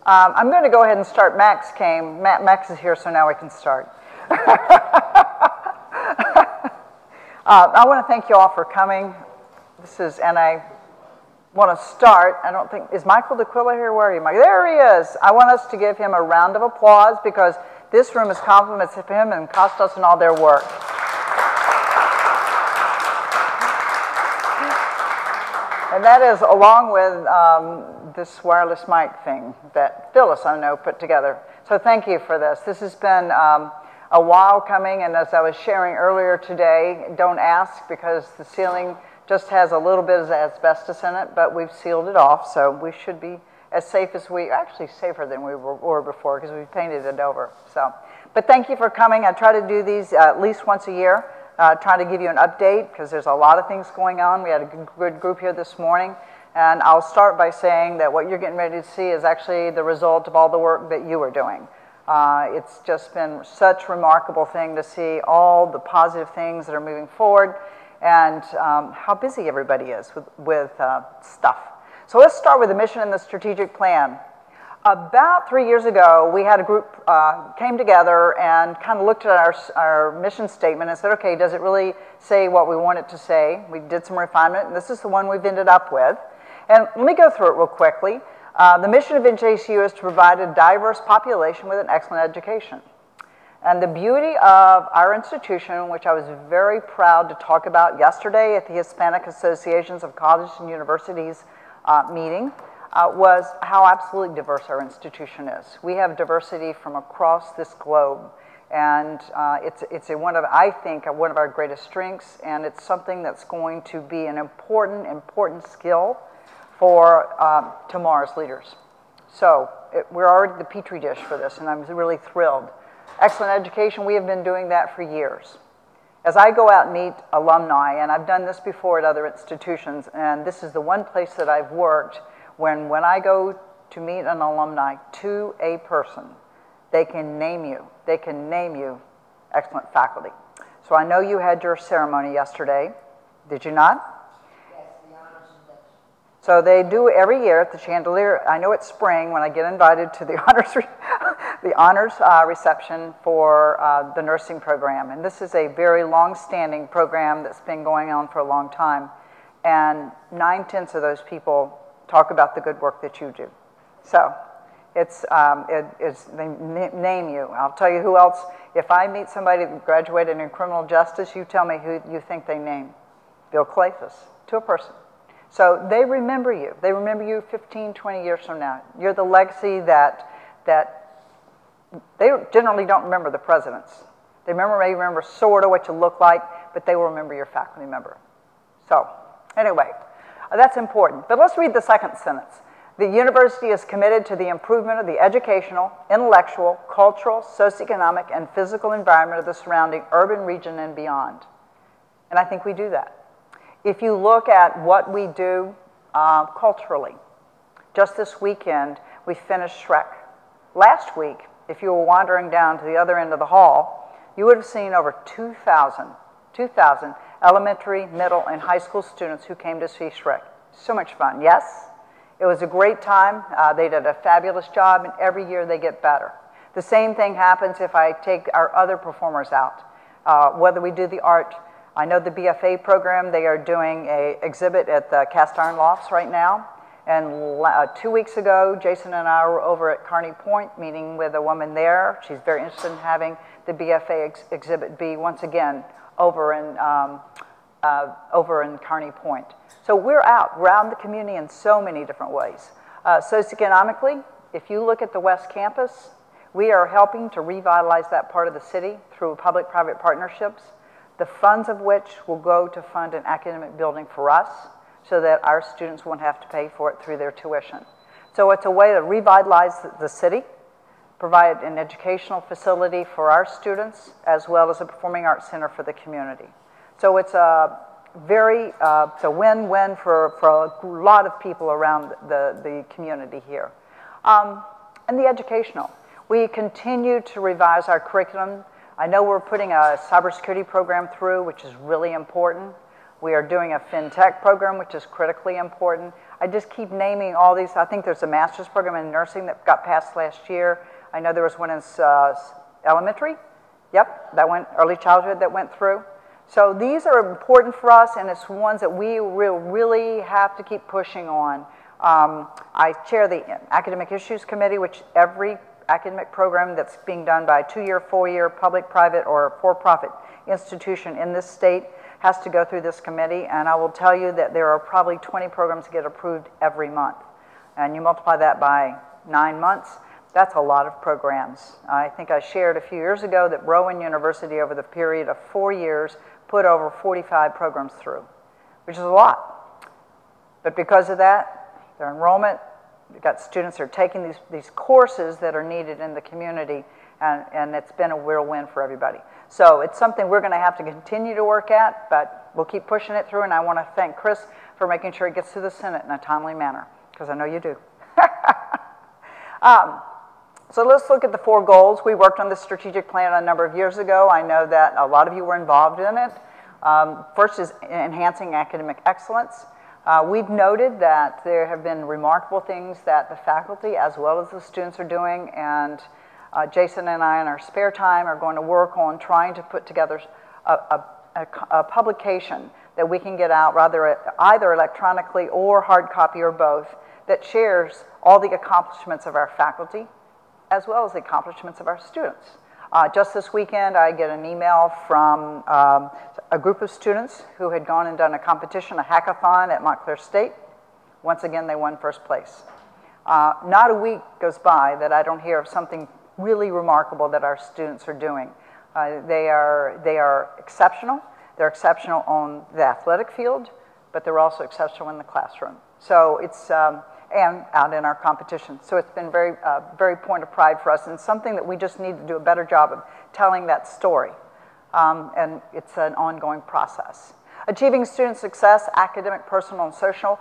I'm going to go ahead and start. Max came. Max is here, so now we can start. I want to thank you all for coming. And I want to start. I don't think, is Michael DeQuilla here? Where are you, Mike? There he is. I want us to give him a round of applause because this room is compliments of him and Costas and all their work. And that is along with this wireless mic thing that Phyllis, I know, put together. So thank you for this. This has been a while coming, and as I was sharing earlier today, don't ask because the ceiling just has a little bit of asbestos in it, but we've sealed it off, so we should be as safe as actually safer than we were before because we painted it over. So, but thank you for coming. I try to do these at least once a year. Trying to give you an update because there's a lot of things going on. We had a good group here this morning, and I'll start by saying that what you're getting ready to see is actually the result of all the work that you are doing. It's just been such a remarkable thing to see all the positive things that are moving forward and how busy everybody is with stuff. So let's start with the mission and the strategic plan. About 3 years ago, we had a group came together and kind of looked at our mission statement and said, okay, does it really say what we want it to say? We did some refinement, and this is the one we've ended up with. And let me go through it real quickly. The mission of NJCU is to provide a diverse population with an excellent education. And the beauty of our institution, which I was very proud to talk about yesterday at the Hispanic Associations of Colleges and Universities meeting, was how absolutely diverse our institution is. We have diversity from across this globe, and it's I think one of our greatest strengths, and it's something that's going to be an important skill for tomorrow's leaders. So we're already the petri dish for this, and I'm really thrilled. Excellent education, we have been doing that for years. As I go out and meet alumni, and I've done this before at other institutions, and this is the one place that I've worked when I go to meet an alumni to a person, they can name you. They can name you excellent faculty. So I know you had your ceremony yesterday. Did you not? So they do every year at the Chandelier. I know it's spring when I get invited to the honors reception for the nursing program. And this is a very long-standing program that's been going on for a long time. And 9/10 of those people talk about the good work that you do. So they name you. I'll tell you who else. If I meet somebody that graduated in criminal justice, you tell me who you think they name. Bill Clayfus, to a person. So they remember you. They remember you 15, 20 years from now. You're the legacy that they generally don't remember the presidents. They may remember sort of what you look like, but they will remember your faculty member. So anyway, that's important. But let's read the second sentence. The university is committed to the improvement of the educational, intellectual, cultural, socioeconomic, and physical environment of the surrounding urban region and beyond. And I think we do that. If you look at what we do culturally, just this weekend, we finished Shrek. Last week, if you were wandering down to the other end of the hall, you would have seen over 2,000 elementary, middle, and high school students who came to see Shrek. So much fun, yes? It was a great time. They did a fabulous job, and every year they get better. The same thing happens if I take our other performers out. Whether we do the art, I know the BFA program, they are doing an exhibit at the Cast Iron Lofts right now. And 2 weeks ago, Jason and I were over at Kearney Point meeting with a woman there. She's very interested in having the BFA exhibit be once again over in Kearney Point. So we're out in the community in so many different ways. Socioeconomically, if you look at the West Campus, we are helping to revitalize that part of the city through public-private partnerships, the funds of which will go to fund an academic building for us so that our students won't have to pay for it through their tuition. So it's a way to revitalize the city, provide an educational facility for our students, as well as a performing arts center for the community. So it's a it's a win-win for a lot of people around the community here. And the educational. We continue to revise our curriculum. I know we're putting a cybersecurity program through, which is really important. We are doing a FinTech program, which is critically important. I just keep naming all these. I think there's a master's program in nursing that got passed last year. I know there was one in elementary. Yep, that went, early childhood that went through. So these are important for us, and it's ones that we will really have to keep pushing on. I chair the Academic Issues Committee, which every academic program that's being done by a 2-year, 4-year, public, private, or for-profit institution in this state has to go through this committee, and I will tell you that there are probably 20 programs that get approved every month. And you multiply that by 9 months, that's a lot of programs. I think I shared a few years ago that Rowan University, over the period of 4 years, put over 45 programs through, which is a lot. But because of that, their enrollment, we've got students that are taking these courses that are needed in the community, and it's been a real win for everybody. So it's something we're going to have to continue to work at, but we'll keep pushing it through, and I want to thank Chris for making sure it gets to the Senate in a timely manner, because I know you do. So let's look at the 4 goals. We worked on this strategic plan a number of years ago. I know that a lot of you were involved in it. First is enhancing academic excellence. We've noted that there have been remarkable things that the faculty as well as the students are doing, and Jason and I in our spare time are going to work on trying to put together a publication that we can get out either electronically or hard copy or both, that shares all the accomplishments of our faculty as well as the accomplishments of our students. Just this weekend, I get an email from a group of students who had gone and done a competition, a hackathon at Montclair State. Once again, they won first place. Not a week goes by that I don't hear of something really remarkable that our students are doing. They are exceptional. They're exceptional on the athletic field, but they're also exceptional in the classroom. So it's, and out in our competition. So it's been very point of pride for us, and something that we just need to do a better job of telling that story. And it's an ongoing process. Achieving student success, academic, personal, and social.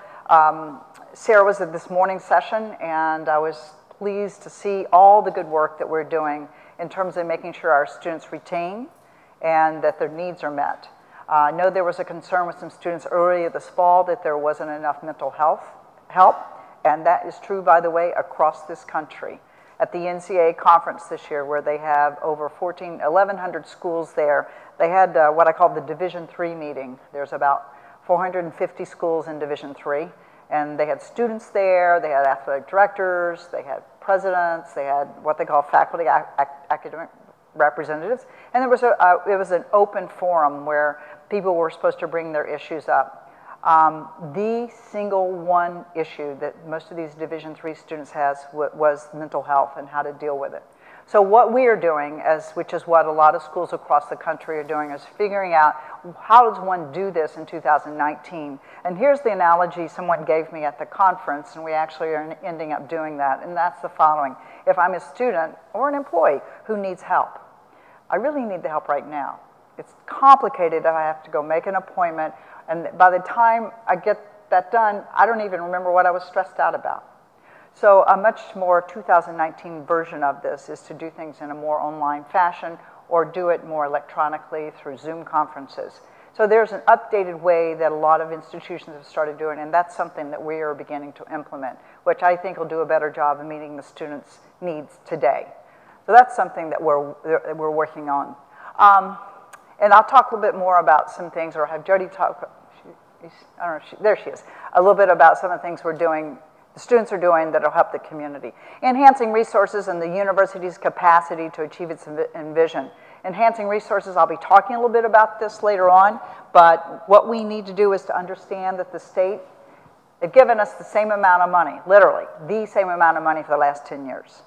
Sarah was at this morning's session, and I was pleased to see all the good work that we're doing in terms of making sure our students retain and that their needs are met. I know there was a concern with some students earlier this fall that there wasn't enough mental health help, and that is true, by the way, across this country. At the NCAA conference this year, where they have over 1,100 schools there, they had what I call the Division III meeting. There's about 450 schools in Division III, and they had students there, they had athletic directors, they had presidents, they had what they call faculty academic representatives, and it was an open forum where people were supposed to bring their issues up. The single one issue that most of these Division III students was mental health and how to deal with it. So what we are doing, which is what a lot of schools across the country are doing, is figuring out how does one do this in 2019. And here's the analogy someone gave me at the conference, and we actually are ending up doing that, and that's the following. If I'm a student or an employee who needs help, I really need the help right now. It's complicated if I have to go make an appointment, and by the time I get that done, I don't even remember what I was stressed out about. So a much more 2019 version of this is to do things in a more online fashion or do it more electronically through Zoom conferences. So there's an updated way that a lot of institutions have started doing, and that's something that we are beginning to implement, which I think will do a better job of meeting the students' needs today. So that's something that we're working on. And I'll talk a little bit more about some things, or have Jody talk, I don't know, there she is, a little bit about some of the things we're doing, the students are doing that will help the community. Enhancing resources and the university's capacity to achieve its vision. Enhancing resources, I'll be talking a little bit about this later on, but what we need to do is to understand that the state has given us the same amount of money, literally, the same amount of money for the last 10 years.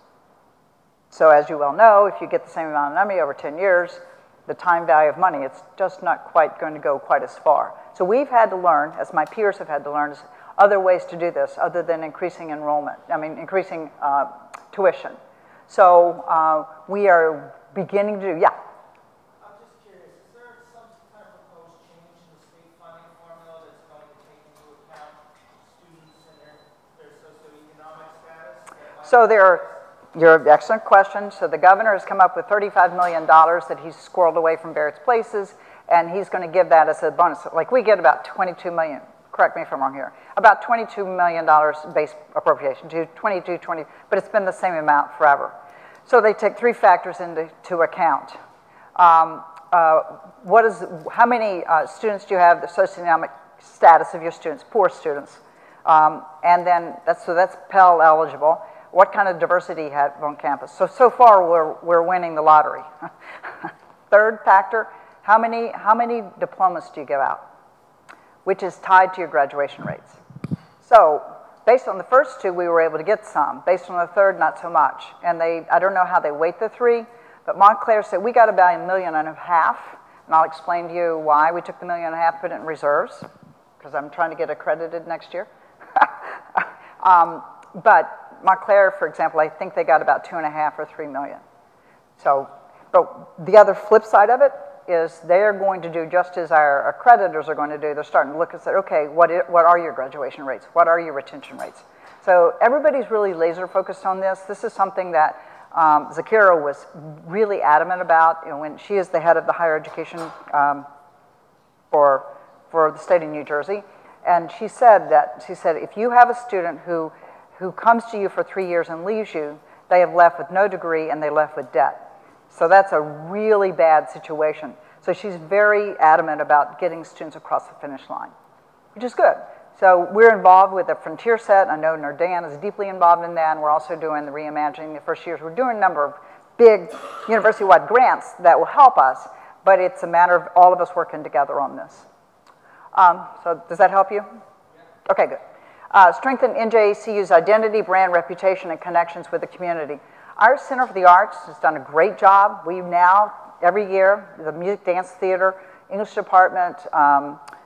So as you well know, if you get the same amount of money over 10 years, the time value of money, it's just not quite going to go quite as far. So we've had to learn, as my peers have had to learn, other ways to do this other than increasing enrollment, increasing tuition. So we are beginning to do, yeah? I'm just curious, is there some kind of proposed change in the state funding formula that's going to take into account students and their socioeconomic status? So your excellent question. So the governor has come up with $35 million that he's squirreled away from various places, and he's going to give that as a bonus. Like we get about $22 million, correct? correct me if I'm wrong here, about $22 million base appropriation, but it's been the same amount forever. So they take three factors into account. How many students do you have, the socioeconomic status of your students, poor students, and then that's Pell eligible. What kind of diversity you have on campus? So far we're winning the lottery. Third factor, how many diplomas do you give out? Which is tied to your graduation rates. So based on the first two, we were able to get some. Based on the third, not so much. And I don't know how they weight the three, but Montclair said we got about $1.5 million, and I'll explain to you why we took the $1.5 million, put it in reserves, because I'm trying to get accredited next year. But Montclair, for example, I think they got about $2.5 or $3 million. So, but the other flip side of it is they're going to do just as our accreditors are going to do. They're starting to look and say, okay, what are your graduation rates? What are your retention rates? So everybody's really laser focused on this. This is something that Zakira was really adamant about, when she is the head of the higher education for the state of New Jersey. And she said, if you have a student who comes to you for 3 years and leaves you, they have left with no degree and they left with debt. So that's a really bad situation. So she's very adamant about getting students across the finish line, which is good. So we're involved with the Frontier Set. I know Nordan is deeply involved in that, and we're also doing the Reimagining the first years. We're doing a number of big university-wide grants that will help us, but it's a matter of all of us working together on this. So does that help you? Yeah. Okay, good. Strengthen NJACU's identity, brand, reputation, and connections with the community. Our Center for the Arts has done a great job. We now, every year, the Music, Dance, Theater, English Department,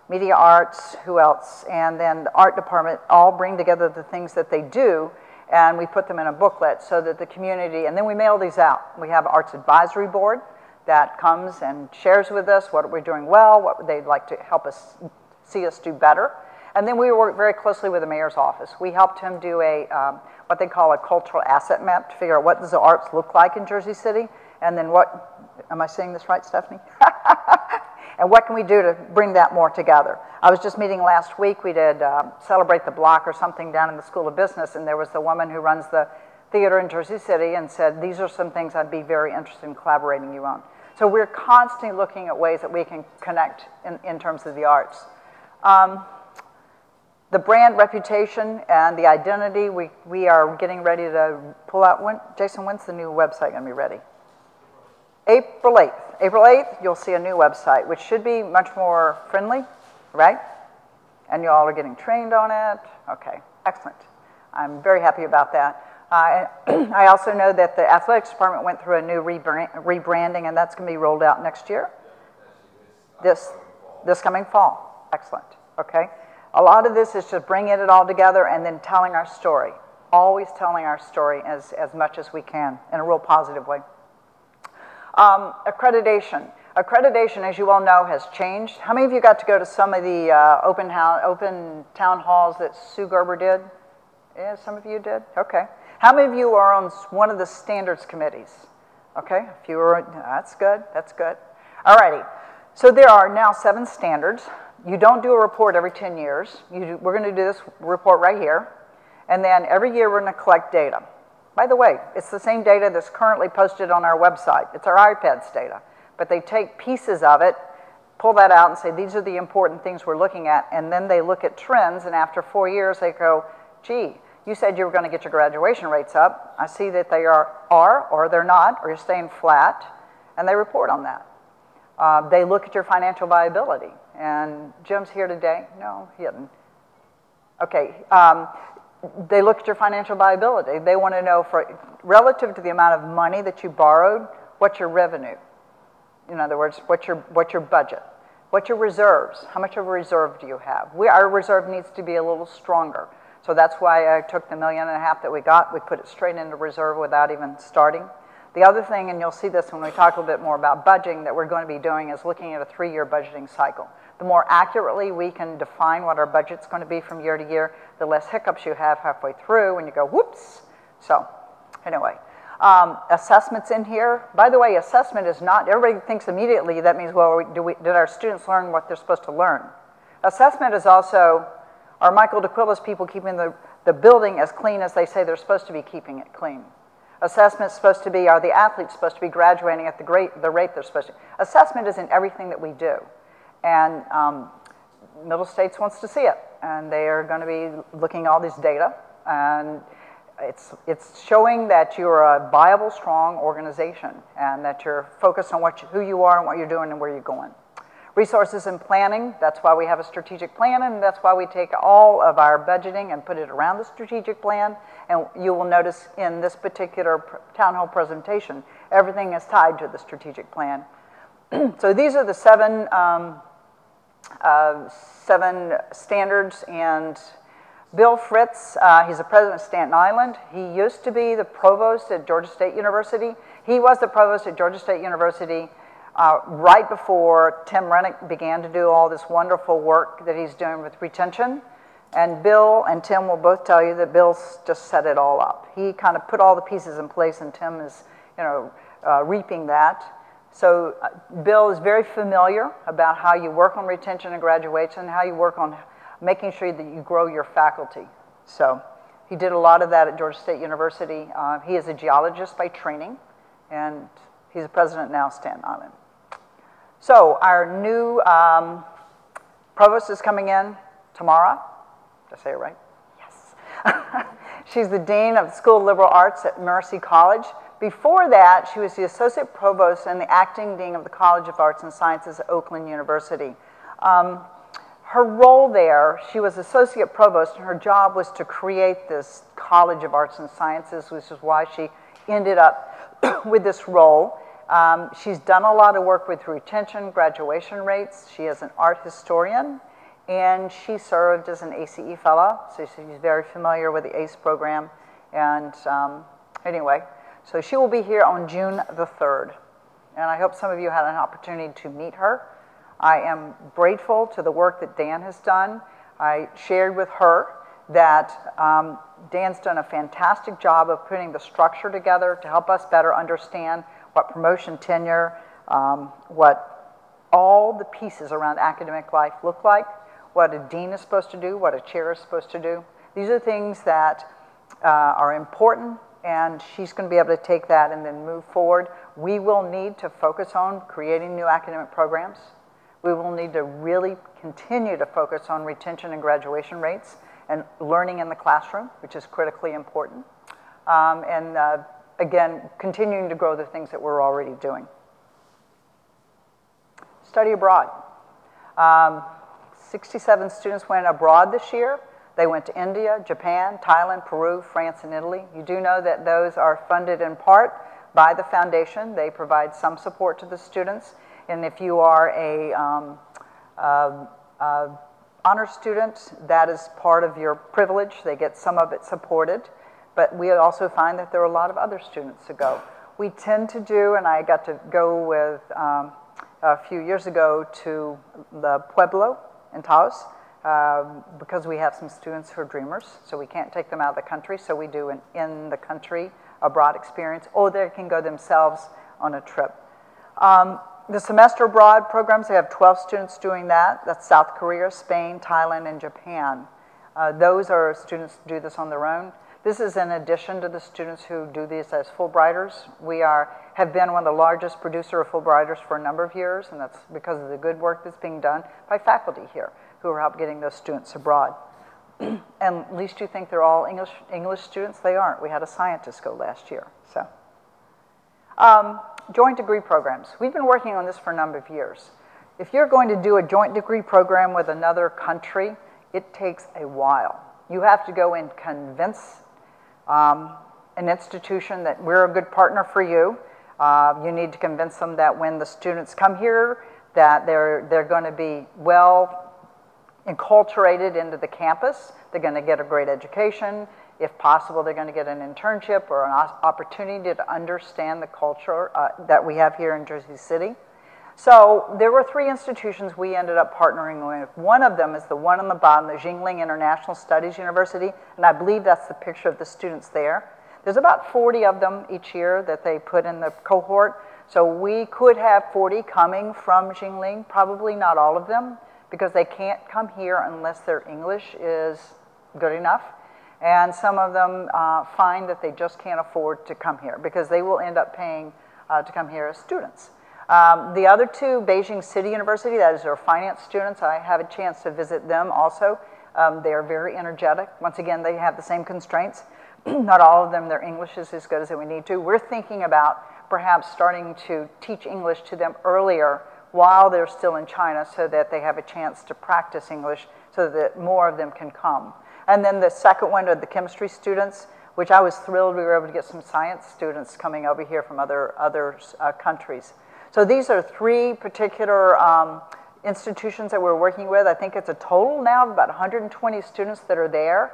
Media Arts, who else, and then the Art Department all bring together the things that they do, and we put them in a booklet so that the community, and then we mail these out. We have an Arts Advisory Board that comes and shares with us what we're doing well, what they'd like to help us see us do better. And then we work very closely with the mayor's office. We helped him do what they call a cultural asset map to figure out what does the arts look like in Jersey City, and then am I saying this right, Stephanie? And what can we do to bring that more together? I was just meeting last week. We did Celebrate the Block or something down in the School of Business, and there was the woman who runs the theater in Jersey City and said, these are some things I'd be very interested in collaborating you on. So we're constantly looking at ways that we can connect in terms of the arts. The brand reputation and the identity, we are getting ready to pull out. Jason, when's the new website going to be ready? April 8th. April 8th, you'll see a new website, which should be much more friendly, right? And you all are getting trained on it. Okay, excellent. I'm very happy about that. I also know that the athletics department went through a new rebranding, and that's going to be rolled out next year. This coming fall. Excellent. Okay. A lot of this is just bringing it all together and then telling our story. Always telling our story as much as we can in a real positive way. Accreditation. Accreditation, as you all know, has changed. How many of you got to go to some of the open town halls that Sue Gerber did? Yeah, some of you did? Okay. How many of you are on one of the standards committees? Okay, a few are, that's good, that's good. All righty, so there are now 7 standards. You don't do a report every 10 years. We're going to do this report right here. And then every year we're going to collect data. By the way, it's the same data that's currently posted on our website. It's our iPads data. But they take pieces of it, pull that out and say, these are the important things we're looking at. And then they look at trends, and after 4 years they go, gee, you said you were going to get your graduation rates up. I see that they are or they're not, or you're staying flat. And they report on that. They look at your financial viability. And Jim's here today. No, he isn't. Okay. They look at your financial viability. They want to know, relative to the amount of money that you borrowed, what's your revenue? In other words, what's your budget? What's your reserves? How much of a reserve do you have? Our reserve needs to be a little stronger. So that's why I took the $1.5 million that we got. We put it straight into reserve without even starting. The other thing, and you'll see this when we talk a little bit more about budgeting, that we're going to be doing is looking at a 3-year budgeting cycle. The more accurately we can define what our budget's going to be from year to year, the less hiccups you have halfway through when you go, whoops. So anyway, assessments in here. By the way, assessment is not, everybody thinks immediately that means, well, did our students learn what they're supposed to learn? Assessment is also Are Michael DeQuilla's people keeping the building as clean as they say they're supposed to be keeping it clean? Assessment's supposed to be, are the athletes supposed to be graduating at the rate they're supposed to? Assessment is in everything that we do. And Middle States wants to see it. And they are going to be looking at all this data. And it's showing that you're a viable, strong organization and that you're focused on who you are and what you're doing and where you're going. Resources and planning, that's why we have a strategic plan, and that's why we take all of our budgeting and put it around the strategic plan. And you will notice in this particular town hall presentation, everything is tied to the strategic plan. So these are the seven standards. And Bill Fritz, he's the president of Staten Island. He used to be the provost at Georgia State University. He was the provost at Georgia State University right before Tim Rennick began to do all this wonderful work that he's doing with retention. And Bill and Tim will both tell you that Bill's just set it all up. He kind of put all the pieces in place, and Tim is, reaping that. So Bill is very familiar about how you work on retention and graduation, how you work on making sure that you grow your faculty. So he did a lot of that at Georgia State University. He is a geologist by training, and he's the president now of Staten Island. So our new provost is coming in, Tamara. Did I say it right? Yes. She's the dean of the School of Liberal Arts at Mercy College. Before that, she was the associate provost and the acting dean of the College of Arts and Sciences at Oakland University. Her role there, she was associate provost, and her job was to create this College of Arts and Sciences, which is why she ended up with this role. She's done a lot of work with retention, graduation rates. She is an art historian, and she served as an ACE fellow, so she's very familiar with the ACE program. And anyway, so she will be here on June the 3rd, and I hope some of you had an opportunity to meet her. I am grateful to the work that Dan has done. I shared with her that Dan's done a fantastic job of putting the structure together to help us better understand what promotion tenure, what all the pieces around academic life look like, what a dean is supposed to do, what a chair is supposed to do. These are things that are important, and she's going to be able to take that and then move forward. We will need to focus on creating new academic programs. We will need to really continue to focus on retention and graduation rates and learning in the classroom, which is critically important. Again, continuing to grow the things that we're already doing. Study abroad. 67 students went abroad this year. They went to India, Japan, Thailand, Peru, France, and Italy. You do know that those are funded in part by the foundation. They provide some support to the students. And if you are a honor student, that is part of your privilege. They get some of it supported. But we also find that there are a lot of other students that go. We tend to do, and I got to go with a few years ago to the Pueblo in Taos because we have some students who are dreamers, so we can't take them out of the country, so we do an in-the-country abroad experience, or they can go themselves on a trip. The semester abroad programs, they have 12 students doing that. That's South Korea, Spain, Thailand, and Japan. Those are students who do this on their own. This is in addition to the students who do these as Fulbrighters. We have been one of the largest producer of Fulbrighters for a number of years, and that's because of the good work that's being done by faculty here who are helping getting those students abroad. And at least you think they're all English students. They aren't. We had a scientist go last year. So, joint degree programs. We've been working on this for a number of years. If you're going to do a joint degree program with another country, it takes a while. You have to go and convince an institution that we're a good partner for you. You need to convince them that when the students come here, that they're going to be well enculturated into the campus. They're going to get a great education. If possible, they're going to get an internship or an opportunity to understand the culture that we have here in Jersey City. So there were 3 institutions we ended up partnering with. One of them is the one on the bottom, the Jingling International Studies University, and I believe that's the picture of the students there. There's about 40 of them each year that they put in the cohort, so we could have 40 coming from Jingling, probably not all of them, because they can't come here unless their English is good enough. And some of them find that they just can't afford to come here because they will end up paying to come here as students. The other two, Beijing City University, that is their finance students, I have a chance to visit them also. They are very energetic. Once again, they have the same constraints. Not all of them, their English is as good as we need to. We're thinking about perhaps starting to teach English to them earlier while they're still in China so that they have a chance to practice English so that more of them can come. And then the second one are the chemistry students, which I was thrilled we were able to get some science students coming over here from other countries. So these are three particular institutions that we're working with. I think it's a total now of about 120 students that are there.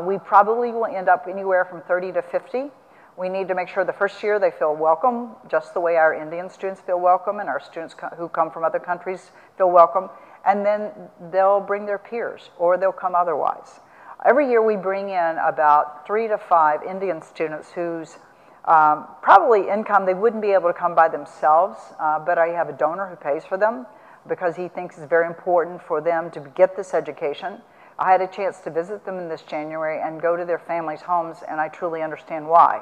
We probably will end up anywhere from 30 to 50. We need to make sure the first year they feel welcome, just the way our Indian students feel welcome and our students who come from other countries feel welcome. And then they'll bring their peers or they'll come otherwise. Every year we bring in about 3 to 5 Indian students whose probably income, they wouldn't be able to come by themselves, but I have a donor who pays for them because he thinks it's very important for them to get this education. I had a chance to visit them in this January and go to their families' homes, and I truly understand why.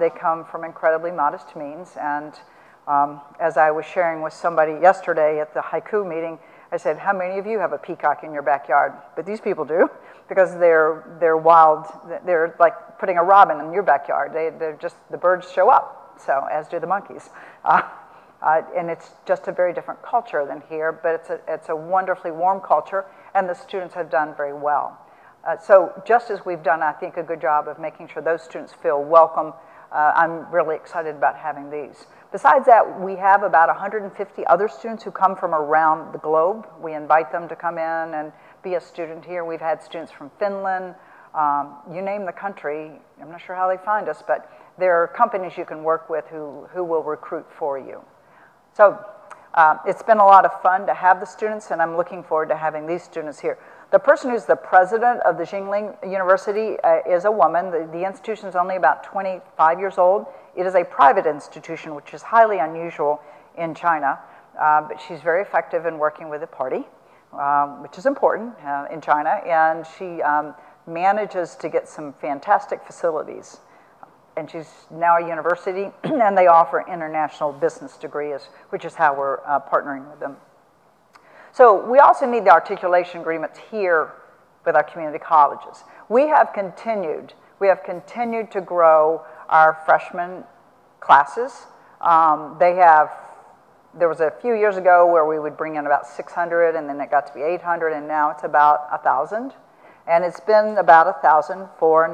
They come from incredibly modest means, and as I was sharing with somebody yesterday at the haiku meeting, I said, how many of you have a peacock in your backyard? But these people do, because they're wild. They're like putting a robin in your backyard. They're just, the birds show up, so as do the monkeys. And it's just a very different culture than here, but it's a wonderfully warm culture, and the students have done very well. So just as we've done, I think, a good job of making sure those students feel welcome, I'm really excited about having these. Besides that, we have about 150 other students who come from around the globe. We invite them to come in and be a student here. We've had students from Finland, you name the country. I'm not sure how they find us, but there are companies you can work with who will recruit for you. So it's been a lot of fun to have the students, and I'm looking forward to having these students here. The person who's the president of the Jingling University is a woman. The institution is only about 25 years old. It is a private institution, which is highly unusual in China, but she's very effective in working with the party, which is important in China, and she manages to get some fantastic facilities. And she's now a university, and they offer international business degrees, which is how we're partnering with them. So we also need the articulation agreements here with our community colleges. We have continued to grow our freshman classes. There was a few years ago where we would bring in about 600, and then it got to be 800, and now it's about 1,000. And it's been about 1,000 for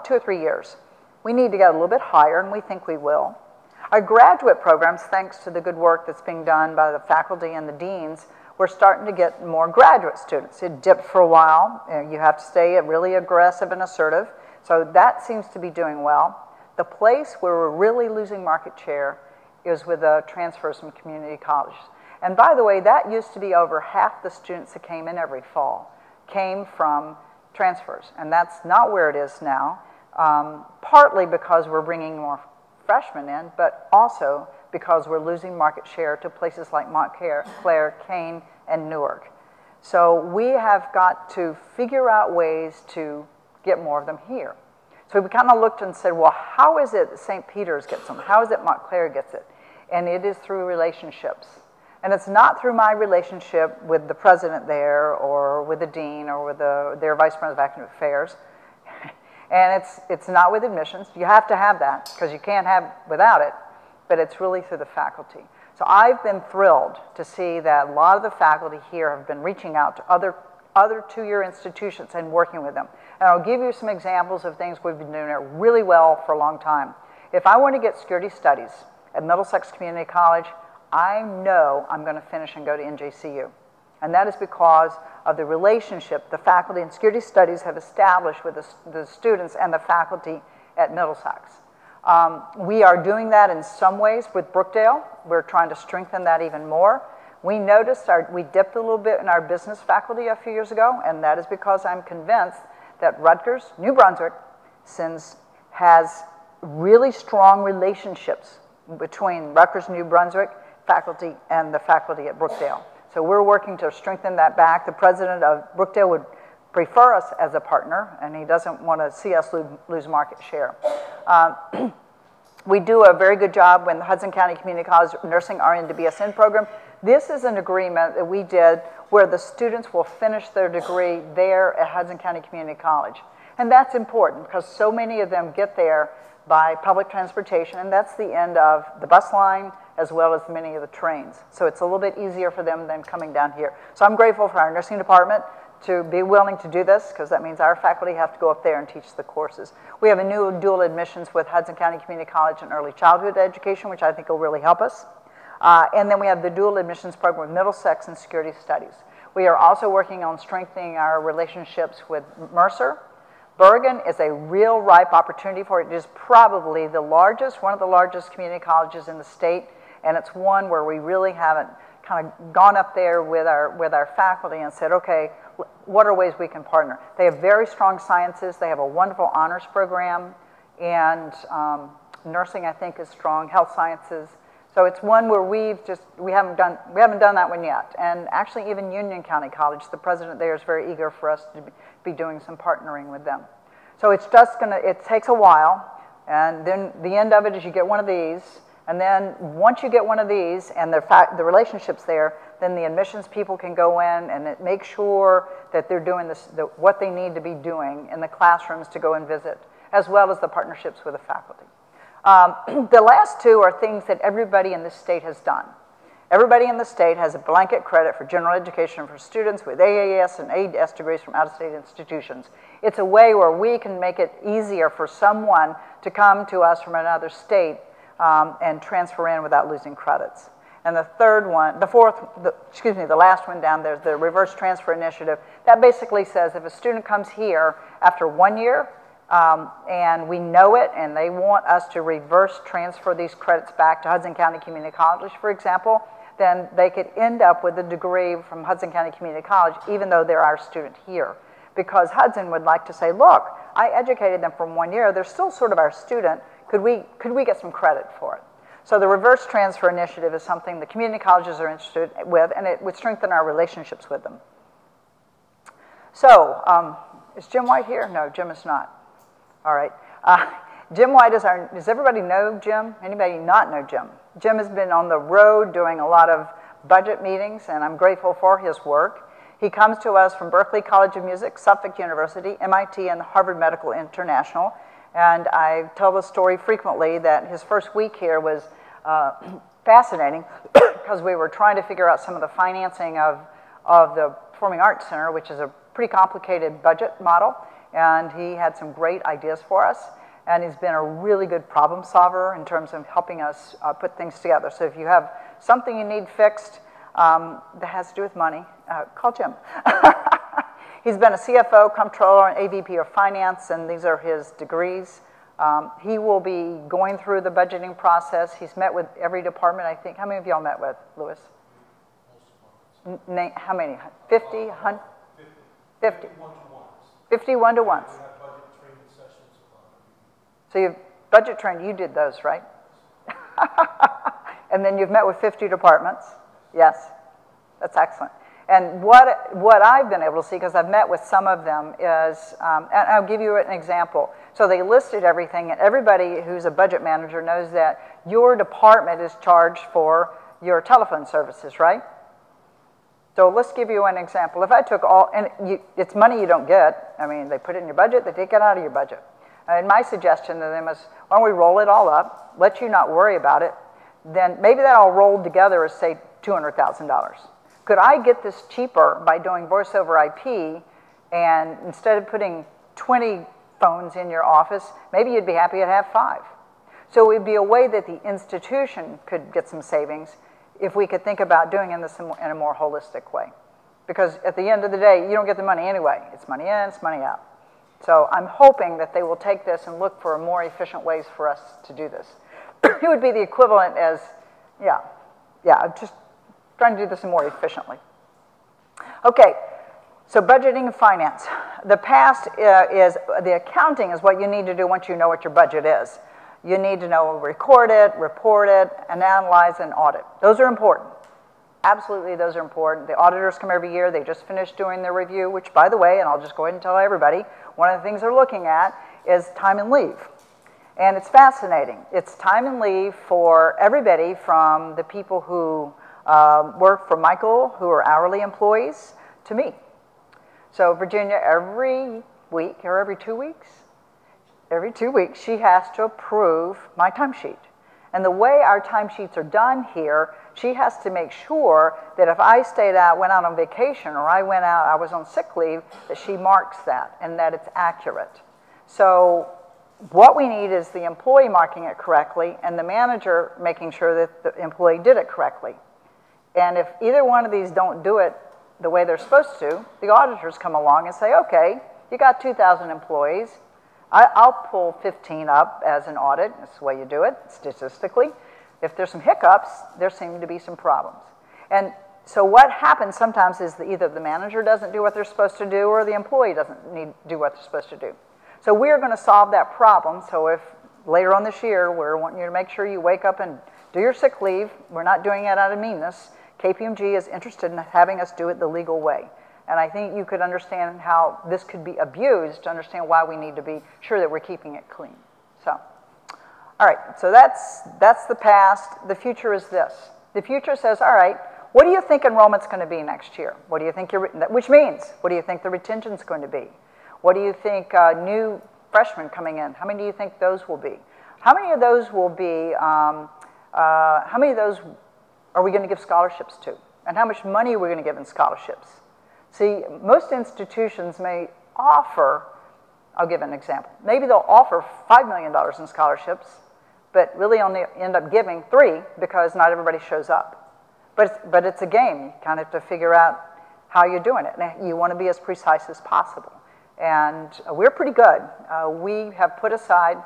2 or 3 years. We need to get a little bit higher, and we think we will. Our graduate programs, thanks to the good work that's being done by the faculty and the deans, we're starting to get more graduate students. It dipped for a while. You have to stay really aggressive and assertive. So that seems to be doing well. The place where we're really losing market share is with the transfers from community colleges. And by the way, that used to be over half the students that came in every fall came from transfers. And that's not where it is now, partly because we're bringing more freshmen in, but also because we're losing market share to places like Montclair, Kane, and Newark. So we have got to figure out ways to get more of them here. So we kind of looked and said, well, how is it that St. Peter's gets them? How is it Montclair gets it? And it is through relationships. And it's not through my relationship with the president there or with the dean or with their vice president of academic affairs. And it's not with admissions. You have to have that because you can't have without it, but it's really through the faculty. So I've been thrilled to see that a lot of the faculty here have been reaching out to other two-year institutions and working with them. And I'll give you some examples of things we've been doing really well for a long time. If I want to get security studies at Middlesex Community College, I know I'm going to finish and go to NJCU. And that is because of the relationship the faculty in security studies have established with the students and the faculty at Middlesex. We are doing that in some ways with Brookdale. We're trying to strengthen that even more. We noticed we dipped a little bit in our business faculty a few years ago, and that is because I'm convinced that Rutgers, New Brunswick, has really strong relationships between Rutgers, New Brunswick faculty and the faculty at Brookdale. So we're working to strengthen that back. The president of Brookdale would prefer us as a partner, and he doesn't want to see us lose market share. We do a very good job when the Hudson County Community College Nursing RN to BSN program. This is an agreement that we did where the students will finish their degree there at Hudson County Community College. And that's important because so many of them get there by public transportation, and that's the end of the bus line as well as many of the trains. So it's a little bit easier for them than coming down here. So I'm grateful for our nursing department to be willing to do this, because that means our faculty have to go up there and teach the courses. We have a new dual admissions with Hudson County Community College in early childhood education, which I think will really help us. And then we have the dual admissions program with Middlesex and security studies. We are also working on strengthening our relationships with Mercer. Bergen is a real ripe opportunity for it. It is probably the largest, one of the largest community colleges in the state, and it's one where we really haven't kind of gone up there with our faculty and said, okay, what are ways we can partner? They have very strong sciences. They have a wonderful honors program, and nursing, I think, is strong. Health sciences. So it's one where we haven't done that one yet. And actually, even Union County College, the president there is very eager for us to be doing some partnering with them. So it's just it takes a while, and then the end of it is you get one of these. And then once you get one of these and the relationship's there, then the admissions people can go in and make sure that they're doing what they need to be doing in the classrooms to go and visit, as well as the partnerships with the faculty. The last two are things that everybody in this state has done. Everybody in the state has a blanket credit for general education for students with AAS and AS degrees from out-of-state institutions. It's a way where we can make it easier for someone to come to us from another state and transfer in without losing credits. And the last one down there is the reverse transfer initiative. That basically says if a student comes here after 1 year and we know it and they want us to reverse transfer these credits back to Hudson County Community College, for example, then they could end up with a degree from Hudson County Community College even though they're our student here. Because Hudson would like to say, look, I educated them for 1 year, they're still sort of our student, could we get some credit for it? So the reverse transfer initiative is something the community colleges are interested with, and it would strengthen our relationships with them. So, is Jim White here? No, Jim is not. All right. Jim White is does everybody know Jim? Anybody not know Jim? Jim has been on the road doing a lot of budget meetings, and I'm grateful for his work. He comes to us from Berklee College of Music, Suffolk University, MIT, and Harvard Medical International. And I tell the story frequently that his first week here was fascinating because we were trying to figure out some of the financing of the Performing Arts Center, which is a pretty complicated budget model. And he had some great ideas for us. And he's been a really good problem solver in terms of helping us put things together. So if you have something you need fixed that has to do with money, call Jim. He's been a CFO, comptroller, and AVP of finance, and these are his degrees. He will be going through the budgeting process. He's met with every department, I think. How many of y'all met with, Louis? How many? 50? 100? 50. 51 to ones. So you've budget trained, you did those, right? And then you've met with 50 departments. Yes, that's excellent. And what I've been able to see, because I've met with some of them, is, and I'll give you an example. So they listed everything, and everybody who's a budget manager knows that your department is charged for your telephone services, right? So let's give you an example. If I took all, and it's money you don't get. I mean, they put it in your budget, they take it out of your budget. And my suggestion to them is, why don't we roll it all up, let you not worry about it, then maybe that all rolled together is, say, $200,000. Could I get this cheaper by doing voice over IP, and instead of putting 20 phones in your office, maybe you'd be happy to have 5. So it would be a way that the institution could get some savings if we could think about doing this in a more holistic way. Because at the end of the day, you don't get the money anyway. It's money in, it's money out. So I'm hoping that they will take this and look for more efficient ways for us to do this. It would be the equivalent as, just trying to do this more efficiently. Okay, so budgeting and finance. The past is, the accounting is what you need to do once you know what your budget is. You need to know, record it, report it, and analyze and audit. Those are important. Absolutely, those are important. The auditors come every year. They just finished doing their review, which, by the way, and I'll just go ahead and tell everybody, one of the things they're looking at is time and leave. And it's fascinating. It's time and leave for everybody from the people who work for Michael, who are hourly employees, to me. So Virginia, every week or every 2 weeks, she has to approve my timesheet. And the way our timesheets are done here, she has to make sure that if I went out on vacation, or I was on sick leave, that she marks that and that it's accurate. So what we need is the employee marking it correctly and the manager making sure that the employee did it correctly. And if either one of these don't do it the way they're supposed to, the auditors come along and say, okay, you got 2,000 employees. I'll pull 15 up as an audit. That's the way you do it statistically. If there's some hiccups, there seem to be some problems. And so what happens sometimes is that either the manager doesn't do what they're supposed to do or the employee doesn't do what they're supposed to do. So we're going to solve that problem. So if later on this year, we're wanting you to make sure you wake up and do your sick leave. We're not doing it out of meanness. KPMG is interested in having us do it the legal way. And I think you could understand how this could be abused to understand why we need to be sure that we're keeping it clean. So, all right, so that's the past. The future is this. The future says, all right, what do you think enrollment's going to be next year? What do you think which means, what do you think the retention's going to be? What do you think new freshmen coming in, how many do you think those will be? How many of those will be, how many of those are we going to give scholarships to? And how much money are we going to give in scholarships? See, most institutions may offer, I'll give an example, maybe they'll offer $5 million in scholarships, but really only end up giving 3 because not everybody shows up. But it's a game. You kind of have to figure out how you're doing it. And you want to be as precise as possible. And we're pretty good. We have put aside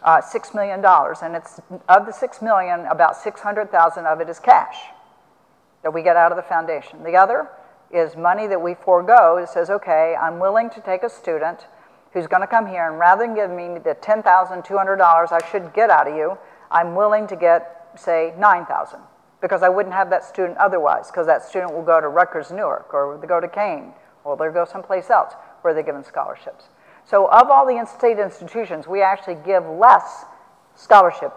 $6 million, and it's of the $6 million, about $600,000 of it is cash that we get out of the foundation. The other is money that we forego. It says, okay, I'm willing to take a student who's going to come here, and rather than give me the $10,200 I should get out of you, I'm willing to get, say, $9,000, because I wouldn't have that student otherwise, because that student will go to Rutgers, Newark, or they go to Kane, or they'll go someplace else where they're given scholarships. So of all the state institutions, we actually give less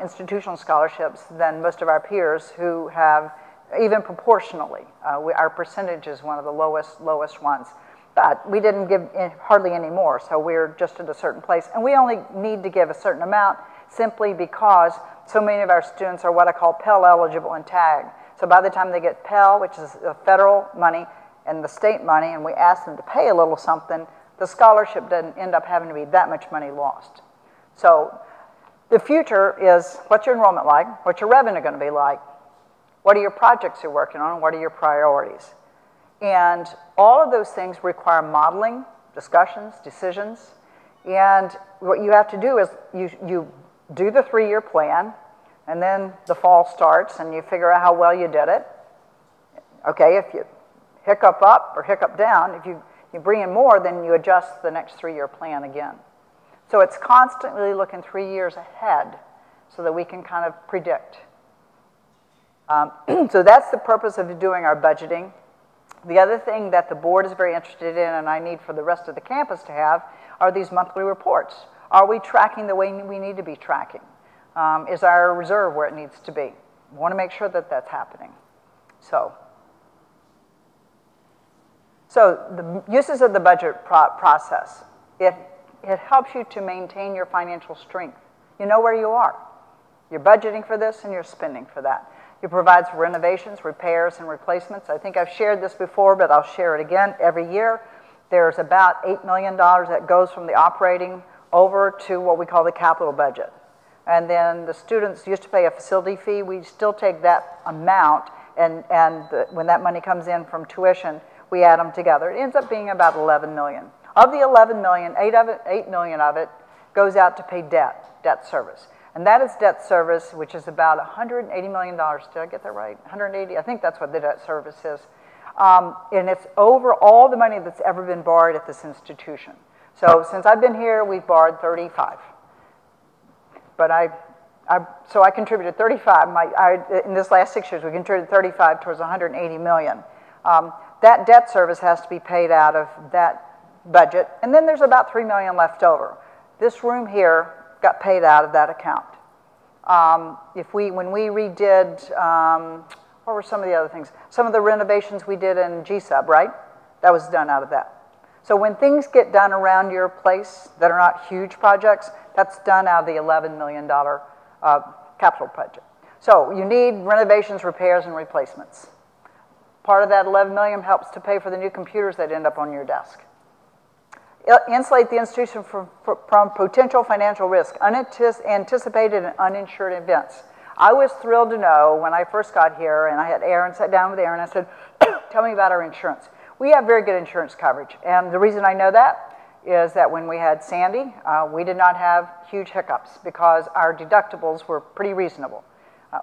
institutional scholarships than most of our peers who have, even proportionally. Our percentage is one of the lowest ones. But we didn't give hardly any more, so we're just at a certain place. And we only need to give a certain amount simply because so many of our students are what I call Pell eligible and TAG. So by the time they get Pell, which is the federal money, and the state money, and we ask them to pay a little something, the scholarship doesn't end up having to be that much money lost. So the future is, what's your enrollment like? What's your revenue going to be like? What are your projects you're working on? What are your priorities? And all of those things require modeling, discussions, decisions. And what you have to do is you do the 3-year plan, and then the fall starts, and you figure out how well you did it. Okay, if you hiccup up or hiccup down, if you bring in more, then you adjust the next 3-year plan again. So it's constantly looking 3 years ahead so that we can kind of predict. So that's the purpose of doing our budgeting. The other thing that the board is very interested in, and I need for the rest of the campus to have, are these monthly reports. Are we tracking the way we need to be tracking? Is our reserve where it needs to be? We want to make sure that that's happening. So the uses of the budget process, it helps you to maintain your financial strength. You know where you are. You're budgeting for this and you're spending for that. It provides renovations, repairs, and replacements. I think I've shared this before, but I'll share it again. Every year, there's about $8 million that goes from the operating over to what we call the capital budget. And then the students used to pay a facility fee. We still take that amount, and when that money comes in from tuition, we add them together. It ends up being about $11 million. Of the $11 million, $8 million of it goes out to pay debt service. And that is debt service, which is about $180 million. Did I get that right? 180? I think that's what the debt service is. And it's over all the money that's ever been borrowed at this institution. So since I've been here, we've borrowed 35. But I So I contributed 35. In this last 6 years, we contributed 35 towards 180 million. That debt service has to be paid out of that budget, and then there's about 3 million left over. This room here got paid out of that account. When we redid, what were some of the other things? Some of the renovations we did in G-Sub, right? That was done out of that. So when things get done around your place that are not huge projects, that's done out of the $11 million capital budget. So you need renovations, repairs, and replacements. Part of that $11 million helps to pay for the new computers that end up on your desk. Insulate the institution from potential financial risk, unanticipated and uninsured events. I was thrilled to know when I first got here, and I had Aaron, sat down with Aaron, and I said, tell me about our insurance. We have very good insurance coverage, and the reason I know that is that when we had Sandy, we did not have huge hiccups because our deductibles were pretty reasonable,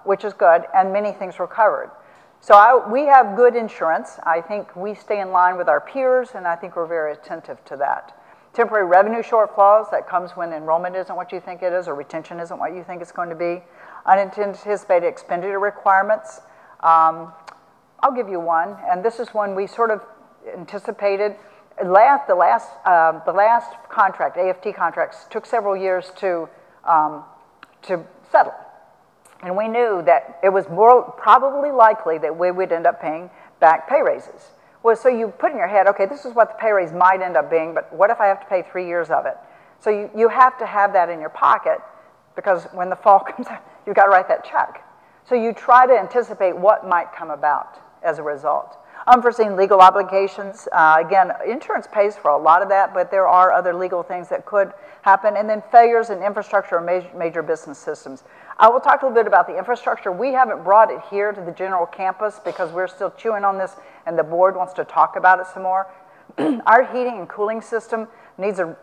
which is good, and many things were covered. So we have good insurance. I think we stay in line with our peers, and I think we're very attentive to that. Temporary revenue shortfalls, that comes when enrollment isn't what you think it is or retention isn't what you think it's going to be. Unanticipated expenditure requirements. I'll give you one, and this is one we sort of anticipated. The last contract, AFT contracts, took several years to settle. And we knew that it was probably likely that we would end up paying back pay raises. Well, so you put in your head, okay, this is what the pay raise might end up being, but what if I have to pay 3 years of it? So you have to have that in your pocket because when the fall comes out, you've got to write that check. So you try to anticipate what might come about as a result. Unforeseen legal obligations. Again, insurance pays for a lot of that, but there are other legal things that could happen. And then failures in infrastructure or major business systems. I will talk a little bit about the infrastructure. We haven't brought it here to the general campus because we're still chewing on this and the board wants to talk about it some more. Our heating and cooling system needs an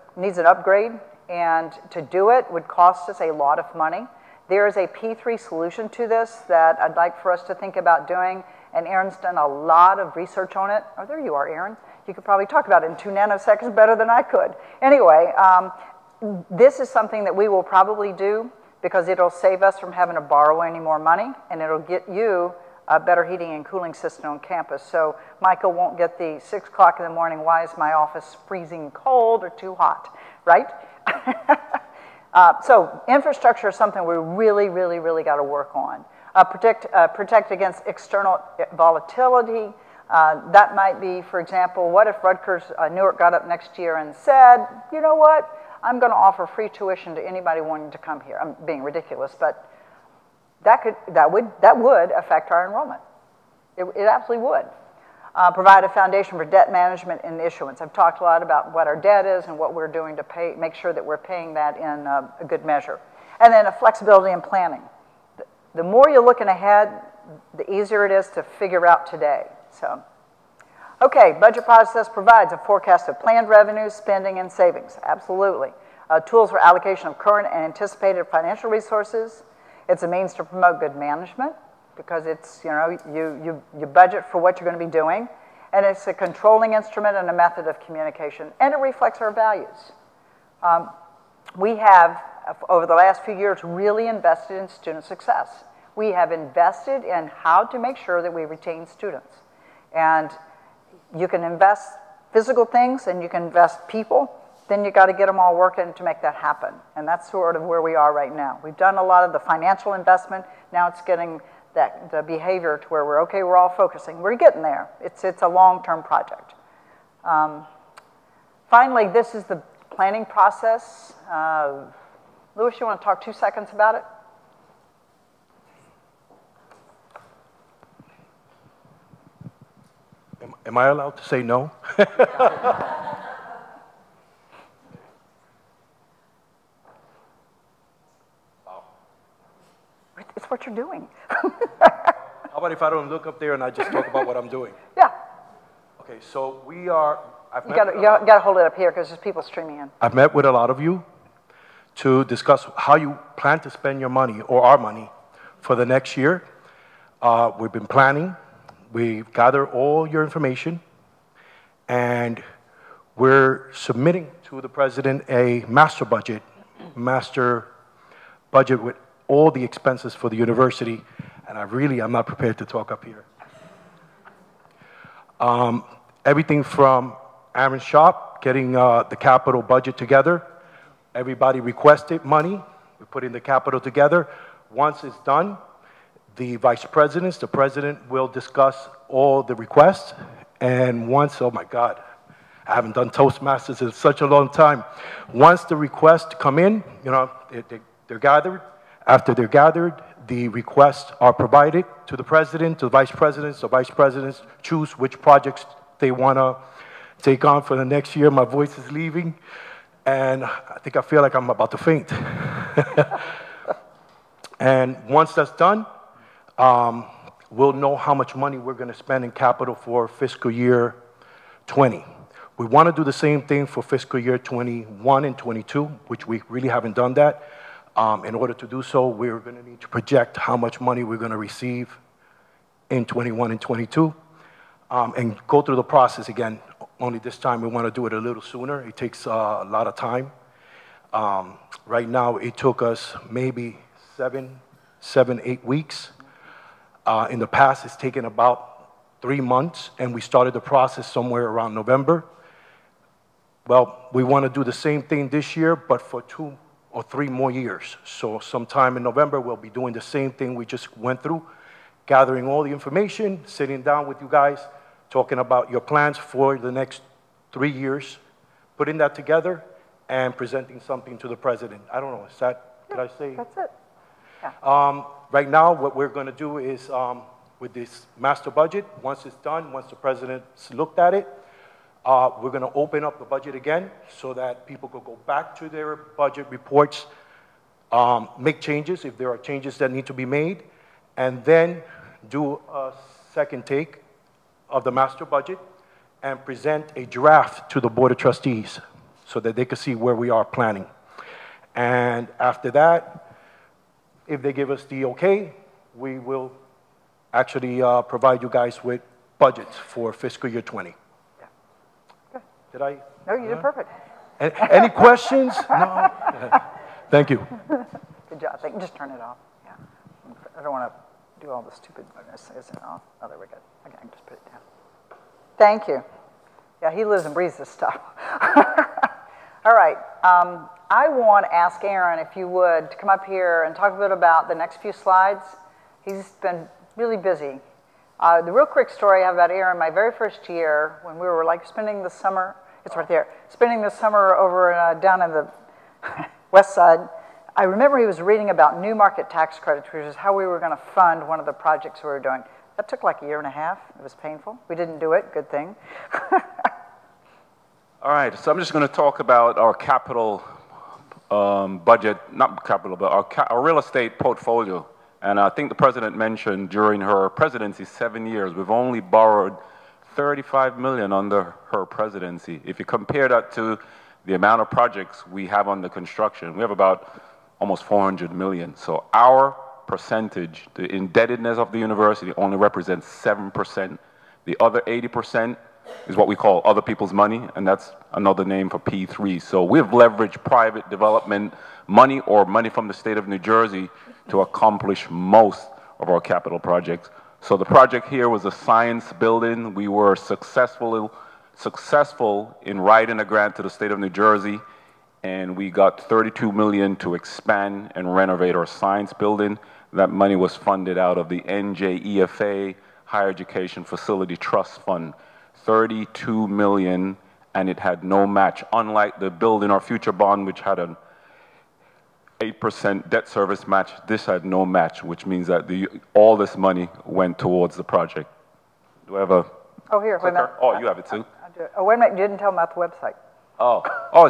upgrade, and to do it would cost us a lot of money. There is a P3 solution to this that I'd like for us to think about doing, and Aaron's done a lot of research on it. Oh, there you are, Aaron. You could probably talk about it in 2 nanoseconds better than I could. Anyway, this is something that we will probably do because it'll save us from having to borrow any more money, and it'll get you a better heating and cooling system on campus. So Michael won't get the 6 o'clock in the morning, why is my office freezing cold or too hot, right? So infrastructure is something we really, really, really got to work on. Protect against external volatility. That might be, for example, what if Rutgers Newark got up next year and said, you know what, I'm going to offer free tuition to anybody wanting to come here. I'm being ridiculous, but that would affect our enrollment. It absolutely would. Provide a foundation for debt management and issuance. I've talked a lot about what our debt is and what we're doing to make sure that we're paying that in a good measure. And then a flexibility in planning. The more you're looking ahead, the easier it is to figure out today. So, okay, budget process provides a forecast of planned revenues, spending, and savings. Absolutely. Tools for allocation of current and anticipated financial resources. It's a means to promote good management because it's, you know, you budget for what you're going to be doing, and it's a controlling instrument and a method of communication, and it reflects our values. We have, over the last few years, really invested in student success. We have invested in how to make sure that we retain students. And you can invest physical things and you can invest people, then you got to get them all working to make that happen. And that's sort of where we are right now. We've done a lot of the financial investment. Now it's getting the behavior to where we're, okay, we're all focusing. We're getting there. It's a long-term project. Finally, this is the planning process. Louis, you want to talk 2 seconds about it? Am I allowed to say no? Wow. It's what you're doing. How about if I don't look up there and I just talk about what I'm doing? Yeah. Okay, so we are... You got to hold it up here because there's people streaming in. I've met with a lot of you to discuss how you plan to spend your money or our money for the next year. We've been planning. We've gathered all your information, and we're submitting to the president a master budget with all the expenses for the university, and I'm not prepared to talk up here. Everything from Aaron's shop, getting the capital budget together. Everybody requested money. We put in the capital together. Once it's done, the the president will discuss all the requests. And once, oh my God, I haven't done Toastmasters in such a long time. Once the requests come in, you know, they're gathered. After they're gathered, the requests are provided to the president, to the vice presidents. The vice presidents choose which projects they want to take on for the next year. My voice is leaving, and I think I feel like I'm about to faint. And once that's done, we'll know how much money we're going to spend in capital for fiscal year 20. We want to do the same thing for fiscal year 21 and 22, which we really haven't done that. In order to do so, we're going to need to project how much money we're going to receive in 21 and 22, and go through the process again. Only this time we want to do it a little sooner. It takes a lot of time. Right now, it took us maybe 8 weeks. In the past, it's taken about 3 months, and we started the process somewhere around November. Well, we want to do the same thing this year, but for 2 or 3 more years. So sometime in November, we'll be doing the same thing we just went through, gathering all the information, sitting down with you guys, talking about your plans for the next 3 years, putting that together, and presenting something to the president. I don't know, is that, did I say? That's it. Yeah. Right now, what we're going to do is, with this master budget, once it's done, once the president's looked at it, we're going to open up the budget again so that people could go back to their budget reports, make changes if there are changes that need to be made, and then do a second take of the master budget and present a draft to the Board of Trustees so that they can see where we are planning. And after that, if they give us the okay, we will actually provide you guys with budgets for fiscal year 20. Yeah. Good. Did I? No, you did perfect. Any questions? No? Thank you. Good job. Just turn it off. Yeah. I don't want to do all the stupidness. Isn't off? Oh, there we go. Okay, I can just put it down. Thank you. Yeah, he lives and breathes this stuff. All right. I want to ask Aaron, if you would, to come up here and talk a bit about the next few slides. He's been really busy. The real quick story I have about Aaron, my very first year, when we were like spending the summer, it's right there, spending the summer over down in the west side, I remember he was reading about new market tax credits, which is how we were going to fund one of the projects we were doing. That took like 1.5 years. It was painful. We didn't do it. Good thing. All right, so I'm just going to talk about our capital budget, not capital, but our real estate portfolio. And I think the president mentioned during her presidency, 7 years, we've only borrowed $35 million under her presidency. If you compare that to the amount of projects we have under construction, we have about almost $400 million. So our percentage, the indebtedness of the university only represents 7%. The other 80% is what we call other people's money, and that's another name for P3. So we've leveraged private development money or money from the state of New Jersey to accomplish most of our capital projects. So the project here was a science building. We were successful in writing a grant to the state of New Jersey, and we got $32 million to expand and renovate our science building. That money was funded out of the NJEFA Higher Education Facility Trust Fund. $32 million, and it had no match. Unlike the building or future bond, which had an 8% debt service match, this had no match, which means that all this money went towards the project. Do I have a? Oh, here, wait a minute. Oh, you have it too? I do. Oh, wait a minute, you didn't tell them about the website. Oh,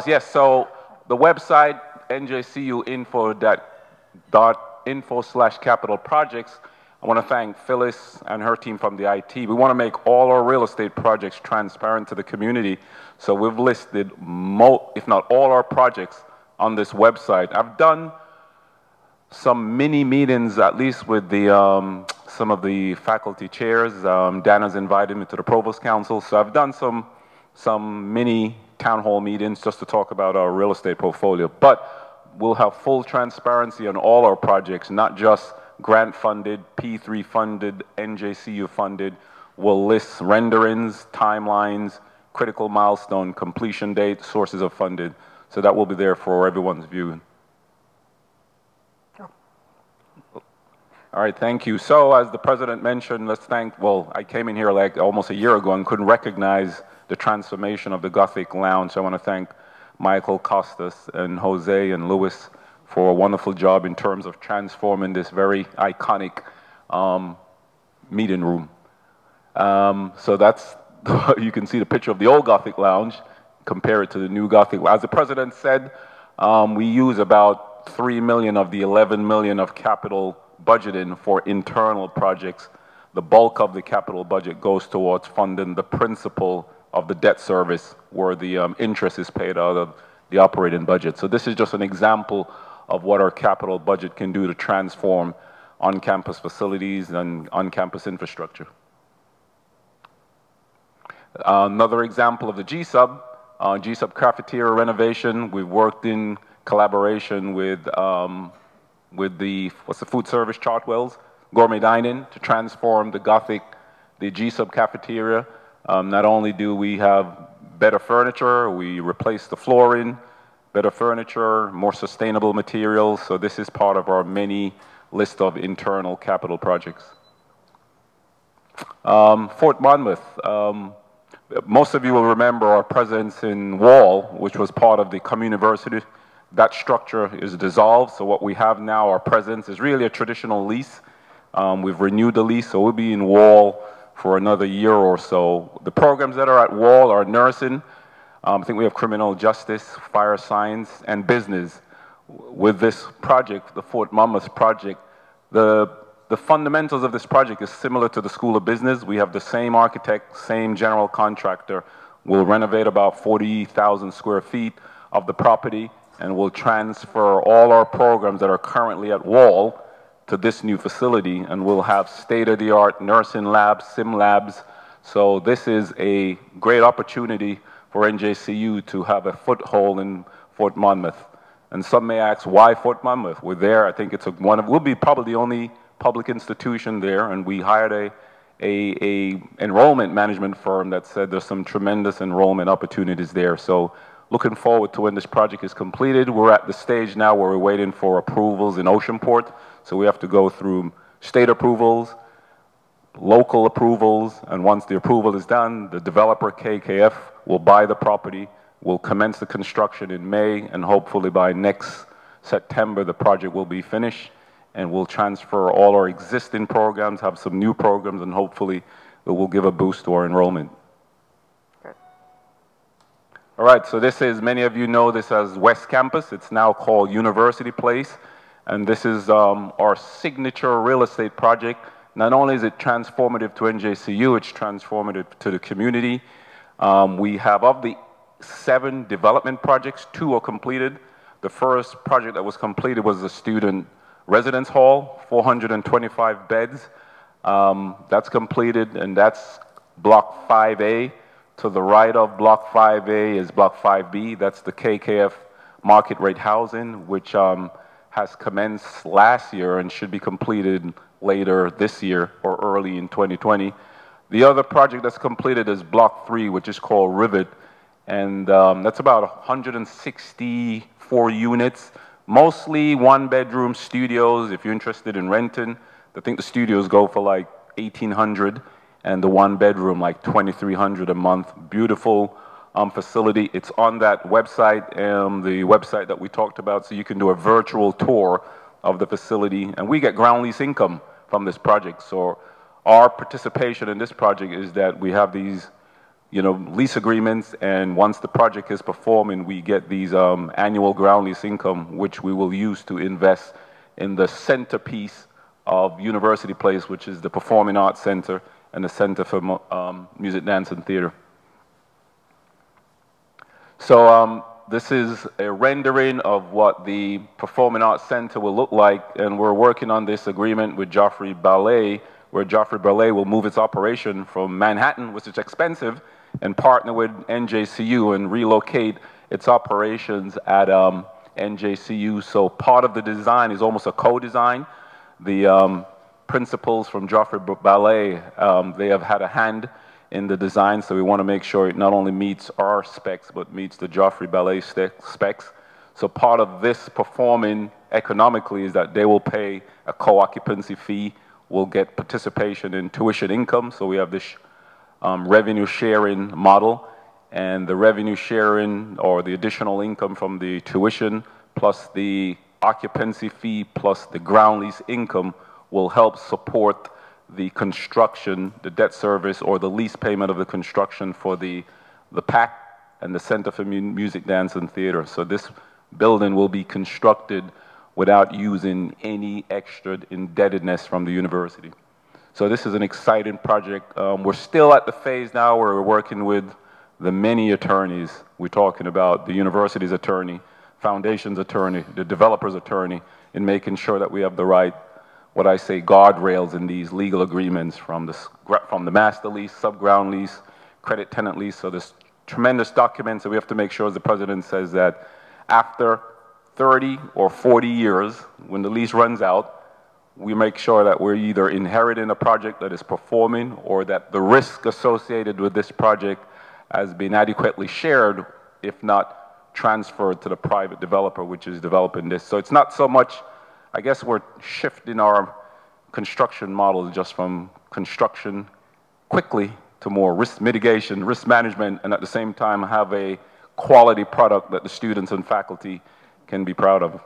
yes, so the website, njcuinfo.info/capital projects. I want to thank Phyllis and her team from the IT. We want to make all our real estate projects transparent to the community. So we've listed, if not all our projects on this website. I've done some mini meetings, at least with the, some of the faculty chairs. Dana's invited me to the Provost Council. So I've done some mini town hall meetings just to talk about our real estate portfolio. But we'll have full transparency on all our projects, not just grant-funded, P3 funded, NJCU funded. We'll list renderings, timelines, critical milestone, completion date, sources of funding. So that will be there for everyone's view. All right, thank you. So as the president mentioned, let's thank, well, I came in here like almost a year ago and couldn't recognize the transformation of the Gothic Lounge. So I want to thank Michael Costas and Jose and Louis for a wonderful job in terms of transforming this very iconic meeting room. So that's, you can see the picture of the old Gothic Lounge, compare it to the new Gothic. As the president said, we use about $3 million of the $11 million of capital budgeting for internal projects. The bulk of the capital budget goes towards funding the principal of the debt service, where the interest is paid out of the operating budget. So this is just an example of what our capital budget can do to transform on-campus facilities and on-campus infrastructure. Another example of the GSUB, GSUB cafeteria renovation. We've worked in collaboration with the, what's the food service, Chartwell's, Gourmet Dining, to transform the Gothic, the GSUB cafeteria. Not only do we have better furniture, we replace the flooring, better furniture, more sustainable materials. So this is part of our many list of internal capital projects. Fort Monmouth. Most of you will remember our presence in Wall, which was part of the communiversity. That structure is dissolved, so what we have now, our presence, is really a traditional lease. We've renewed the lease, so we'll be in Wall for another year or so. The programs that are at Wall are nursing. I think we have criminal justice, fire science, and business. With this project, the Fort Monmouth project, the fundamentals of this project is similar to the School of Business. We have the same architect, same general contractor. We'll renovate about 40,000 square feet of the property, and we'll transfer all our programs that are currently at Wall to this new facility, and we'll have state-of-the-art nursing labs, sim labs. So this is a great opportunity for NJCU to have a foothold in Fort Monmouth. And some may ask, why Fort Monmouth? We're there. I think it's we'll be probably the only public institution there, and we hired a enrollment management firm that said there's some tremendous enrollment opportunities there. So looking forward to when this project is completed. We're at the stage now where we're waiting for approvals in Oceanport. So we have to go through state approvals, local approvals, and once the approval is done, the developer, KKF, will buy the property. We'll commence the construction in May, and hopefully by next September, the project will be finished, and we'll transfer all our existing programs, have some new programs, and hopefully it will give a boost to our enrollment. Good. All right, so this is, many of you know this as West Campus. It's now called University Place, and this is our signature real estate project. Not only is it transformative to NJCU, it's transformative to the community. We have, of the 7 development projects, 2 are completed. The first project that was completed was the student residence hall, 425 beds. That's completed, and that's Block 5A. To the right of Block 5A is Block 5B. That's the KKF market rate housing, which has commenced last year and should be completed later this year or early in 2020. The other project that's completed is Block 3, which is called Rivet, and that's about 164 units, mostly one-bedroom studios. If you're interested in renting, I think the studios go for like $1,800, and the one-bedroom like $2,300 a month. Beautiful facility. It's on that website, the website that we talked about, so you can do a virtual tour of the facility, and we get ground lease income from this project. So our participation in this project is that we have these, lease agreements, and once the project is performing, we get these annual ground lease income, which we will use to invest in the centerpiece of University Place, which is the Performing Arts Center and the Center for Music, Dance, and Theater. So this is a rendering of what the Performing Arts Center will look like, and we're working on this agreement with Joffrey Ballet, where Joffrey Ballet will move its operation from Manhattan, which is expensive, and partner with NJCU and relocate its operations at NJCU. So part of the design is almost a co-design. The principals from Joffrey Ballet, they have had a hand in the design, so we want to make sure it not only meets our specs, but meets the Joffrey Ballet specs. So part of this performing economically is that they will pay a co-occupancy fee, will get participation in tuition income, so we have this revenue sharing model, and the revenue sharing or the additional income from the tuition plus the occupancy fee plus the ground lease income will help support the construction, the debt service, or the lease payment of the construction for the PAC and the Center for Music, Dance, and Theater. So this building will be constructed without using any extra indebtedness from the university. So this is an exciting project. We're still at the phase now where we're working with the many attorneys. We're talking about the university's attorney, foundation's attorney, the developer's attorney, in making sure that we have the right, what I say, guardrails in these legal agreements from the master lease, sub-ground lease, credit tenant lease. So there's tremendous documents that we have to make sure, as the president says, that after 30 or 40 years, when the lease runs out, we make sure that we're either inheriting a project that is performing or that the risk associated with this project has been adequately shared, if not transferred to the private developer, which is developing this. So it's not so much, I guess we're shifting our construction model just from construction quickly to more risk mitigation, risk management, and at the same time have a quality product that the students and faculty can be proud of.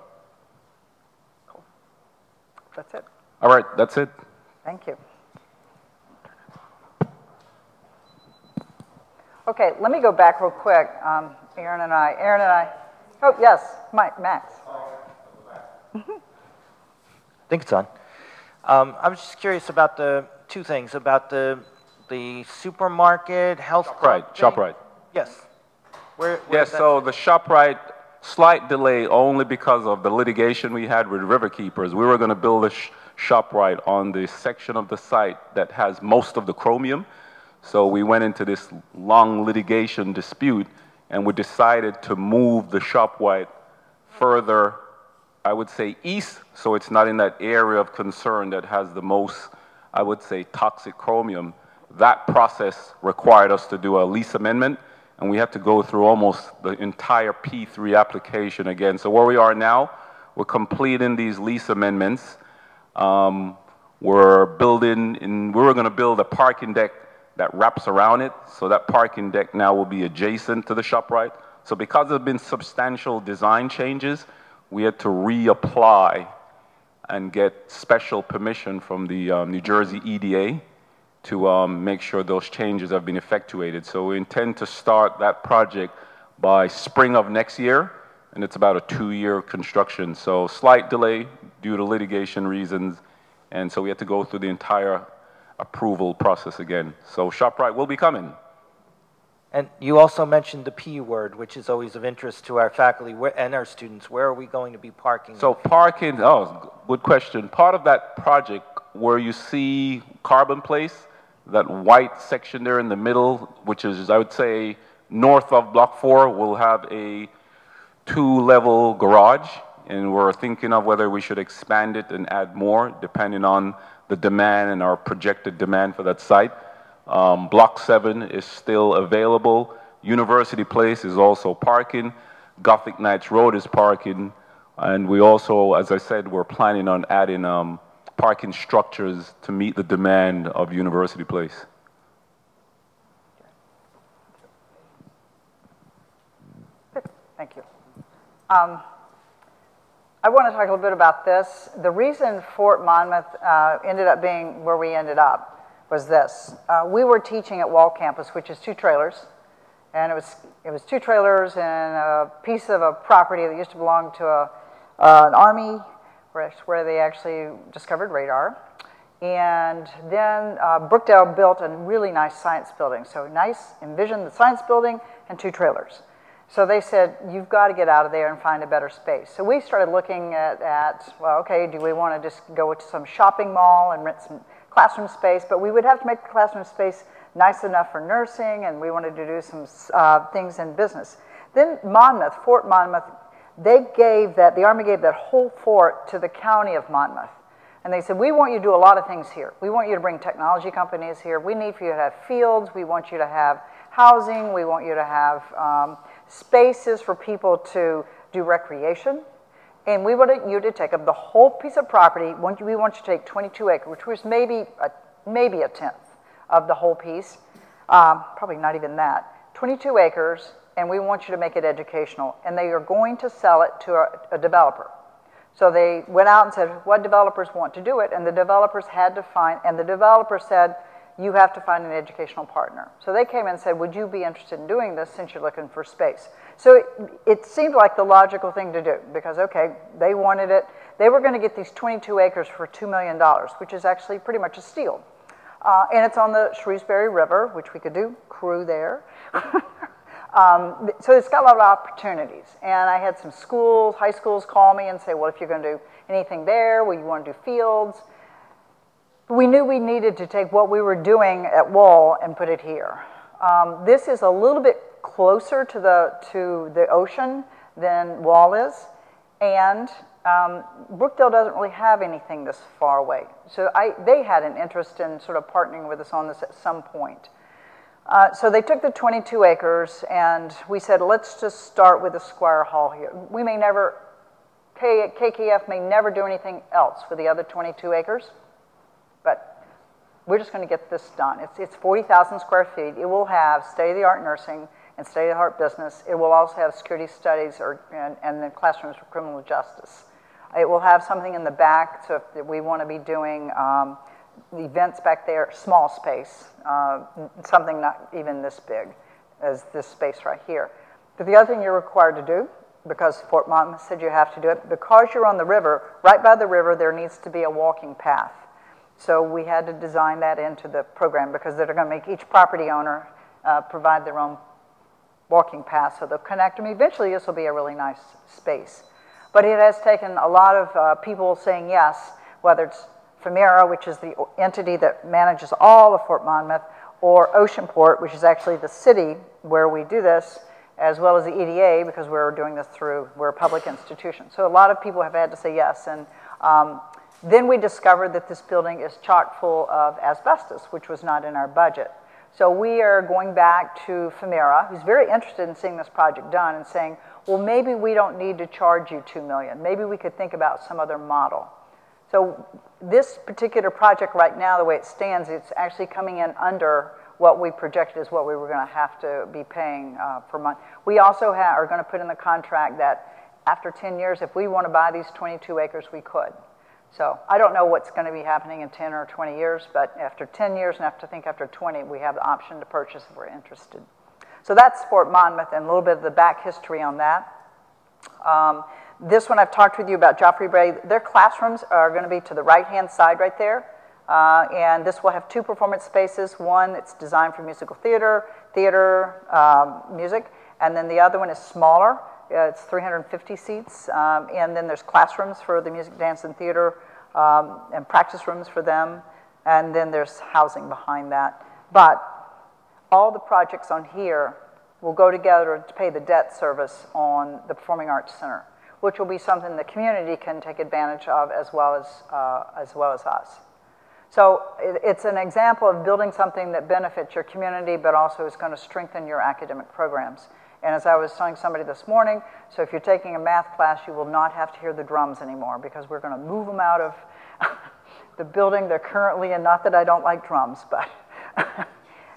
That's it. All right, that's it. Thank you. Okay, let me go back real quick. Aaron and I, oh yes, Max. I think it's on. I was just curious about the two things, about the supermarket, health club thing. ShopRite. Yes. Where Yes, so the ShopRite, slight delay only because of the litigation we had with Riverkeepers. We were going to build a ShopRite on the section of the site that has most of the chromium. So we went into this long litigation dispute, and we decided to move the ShopRite further, I would say east, so it's not in that area of concern that has the most, I would say, toxic chromium. That process required us to do a lease amendment, and we had to go through almost the entire P3 application again. So where we are now, we're completing these lease amendments. We're building, we were going to build a parking deck that wraps around it, so that parking deck now will be adjacent to the ShopRite. So because there have been substantial design changes, we had to reapply and get special permission from the New Jersey EDA to make sure those changes have been effectuated. So we intend to start that project by spring of next year, and it's about a 2-year construction. So slight delay due to litigation reasons, and so we had to go through the entire approval process again. So ShopRite will be coming. And you also mentioned the P word, which is always of interest to our faculty and our students. Where are we going to be parking? So parking, oh, good question. Part of that project where you see Carbon Place, that white section there in the middle, which is, I would say, north of Block 4, will have a 2-level garage, and we're thinking of whether we should expand it and add more, depending on the demand and our projected demand for that site. Block 7 is still available. University Place is also parking. Gothic Knights Road is parking. And we also, as I said, we're planning on adding parking structures to meet the demand of University Place. Thank you. I want to talk a little bit about this. The reason Fort Monmouth ended up being where we ended up was this. We were teaching at Wall Campus, which is 2 trailers, and it was 2 trailers and a piece of a property that used to belong to an Army, where they actually discovered radar. And then Brookdale built a really nice science building. So envision the science building and 2 trailers. So they said, you've got to get out of there and find a better space. So we started looking at well, okay, do we want to just go to some shopping mall and rent some classroom space? But we would have to make the classroom space nice enough for nursing, and we wanted to do some things in business. Then Monmouth, Fort Monmouth, the Army gave that whole fort to the county of Monmouth. And they said, we want you to do a lot of things here. We want you to bring technology companies here. We need for you to have fields. We want you to have housing. We want you to have spaces for people to do recreation. And we want you to take up the whole piece of property. We want you to take 22 acres, which was maybe a tenth of the whole piece. Probably not even that. 22 acres, and we want you to make it educational. And they are going to sell it to a developer. So they went out and said, what developers want to do it? And the developers had to find, and the developer said, you have to find an educational partner. So they came in and said, would you be interested in doing this since you're looking for space? So it seemed like the logical thing to do because, okay, they wanted it. They were going to get these 22 acres for $2 million, which is actually pretty much a steal. And it's on the Shrewsbury River, which we could do crew there. So it's got a lot of opportunities. And I had some schools, high schools call me and say, well, if you're going to do anything there, well, you want to do fields. We knew we needed to take what we were doing at Wall and put it here. This is a little bit closer to the ocean than Wall is. And Brookdale doesn't really have anything this far away. So they had an interest in sort of partnering with us on this at some point. So they took the 22 acres, and we said, let's just start with the Squire Hall here. We may never, KKF may never do anything else with the other 22 acres, but we're just going to get this done. It's 40,000 square feet. It will have state-of-the-art nursing and state-of-the-art business. It will also have security studies and the classrooms for criminal justice. It will have something in the back, so if we want to be doing the events back there, small space, something not even this big as this space right here. But the other thing you're required to do, because Fort Monmouth said you have to do it, because you're on the river, right by the river, there needs to be a walking path. So we had to design that into the program because they're going to make each property owner provide their own walking path, so they'll connect them. Eventually, this will be a really nice space. But it has taken a lot of people saying yes, whether it's Tamara, which is the entity that manages all of Fort Monmouth, or Oceanport, which is actually the city where we do this, as well as the EDA, because we're doing this we're a public institution. So a lot of people have had to say yes. And then we discovered that this building is chock full of asbestos, which was not in our budget. So we are going back to Tamara, who's very interested in seeing this project done, and saying, well, maybe we don't need to charge you $2 million. Maybe we could think about some other model. So this particular project right now, the way it stands, it's actually coming in under what we projected is what we were going to have to be paying per month. We also are going to put in the contract that after 10 years, if we want to buy these 22 acres, we could. So I don't know what's going to be happening in 10 or 20 years, but after 10 years, and I think after 20, we have the option to purchase if we're interested. So that's Fort Monmouth and a little bit of the back history on that. This one I've talked with you about Joffrey Bay. Their classrooms are going to be to the right-hand side right there. And this will have 2 performance spaces. One that's designed for musical theater, music. And then the other one is smaller. It's 350 seats. And then there's classrooms for the music, dance, and theater, and practice rooms for them. And then there's housing behind that. But all the projects on here will go together to pay the debt service on the Performing Arts Center, which will be something the community can take advantage of as well as us. So it's an example of building something that benefits your community, but also is going to strengthen your academic programs. And as I was telling somebody this morning, so if you're taking a math class, you will not have to hear the drums anymore because we're going to move them out of the building they're currently in. Not that I don't like drums, but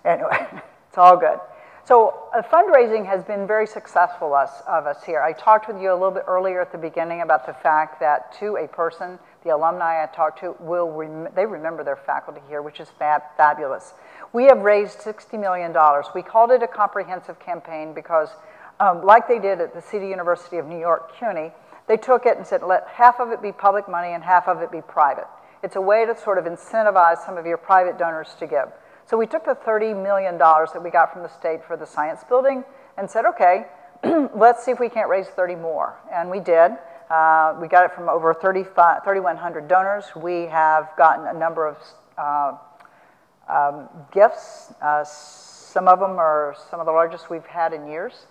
anyway, it's all good. So fundraising has been very successful of us here. I talked with you a little bit earlier at the beginning about the fact that to a person, the alumni I talked to, they remember their faculty here, which is fabulous. We have raised $60 million. We called it a comprehensive campaign because, like they did at the City University of New York, CUNY, they took it and said, let half of it be public money and half of it be private. It's a way to sort of incentivize some of your private donors to give. So we took the $30 million that we got from the state for the science building and said, okay, let's see if we can't raise 30 more. And we did. We got it from over 3,100 donors. We have gotten a number of gifts. Some of them are some of the largest we've had in years.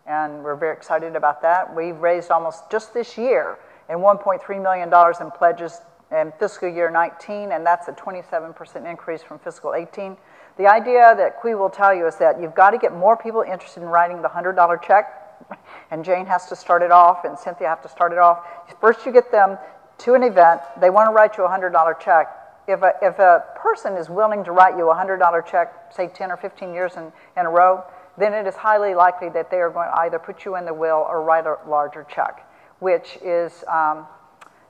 and we're very excited about that. We've raised almost just this year and $1.3 million in pledges in fiscal year 19, and that's a 27% increase from fiscal 18. The idea that Qui will tell you is that you've got to get more people interested in writing the $100 check, and Jane has to start it off, and Cynthia have to start it off. First you get them to an event, they want to write you a $100 check. If a person is willing to write you a $100 check, say 10 or 15 years in a row, then it is highly likely that they are going to either put you in the will or write a larger check, which is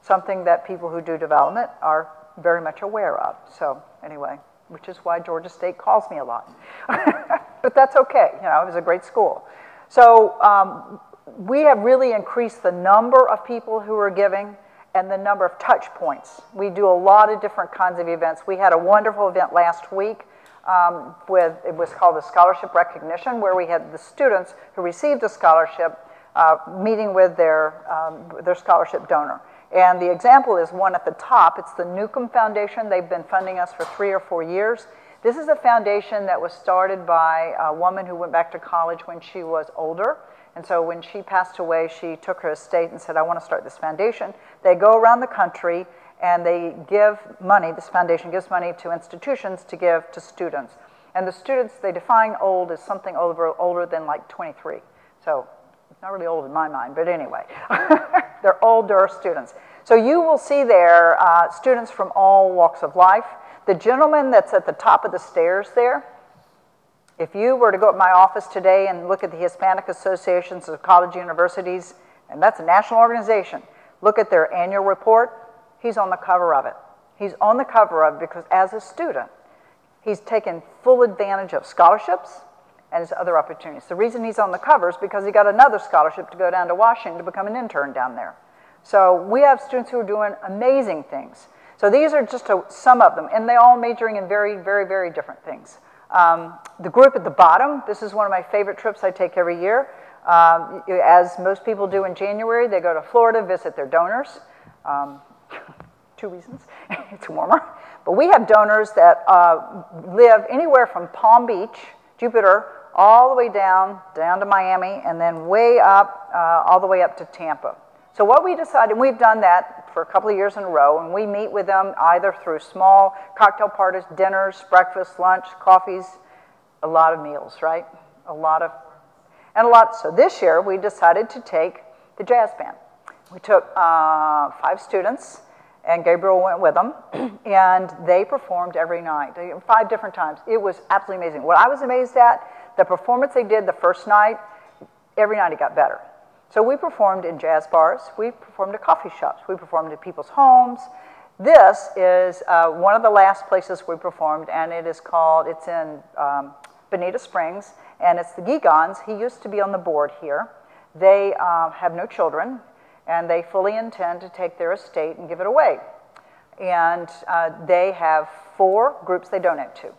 something that people who do development are very much aware of. So anyway, which is why Georgia State calls me a lot. But that's okay, you know, it was a great school. So we have really increased the number of people who are giving and the number of touch points. We do a lot of different kinds of events. We had a wonderful event last week it was called the Scholarship Recognition, where we had the students who received a scholarship meeting with their scholarship donor. And the example is one at the top. It's the Newcomb Foundation. They've been funding us for 3 or 4 years. This is a foundation that was started by a woman who went back to college when she was older. And so when she passed away, she took her estate and said, I want to start this foundation. They go around the country and they give money, this foundation gives money to institutions to give to students. And the students, they define old as something older than like 23. So it's not really old in my mind, but anyway. They're older students. So you will see there students from all walks of life. The gentleman that's at the top of the stairs there, if you were to go up my office today and look at the Hispanic Associations of College Universities, and that's a national organization, look at their annual report, he's on the cover of it. He's on the cover of it because as a student, he's taken full advantage of scholarships and his other opportunities. The reason he's on the cover is because he got another scholarship to go down to Washington to become an intern down there. So we have students who are doing amazing things. So these are just some of them, and they're all majoring in very, very, very different things. The group at the bottom, this is one of my favorite trips I take every year. As most people do in January, they go to Florida, visit their donors. 2 reasons. It's warmer. But we have donors that live anywhere from Palm Beach, Jupiter, all the way down to Miami, and then way up, all the way up to Tampa. So what we decided, and we've done that for a couple of years in a row, and we meet with them either through small cocktail parties, dinners, breakfast, lunch, coffees, a lot of meals, right? So this year we decided to take the jazz band. We took 5 students, and Gabriel went with them, and they performed every night, 5 different times. It was absolutely amazing. What I was amazed at, the performance they did the first night, every night it got better. So we performed in jazz bars, we performed at coffee shops, we performed at people's homes. This is one of the last places we performed, and it's in Bonita Springs, and it's the Gigons. He used to be on the board here. They have no children, and they fully intend to take their estate and give it away. And they have 4 groups they donate to.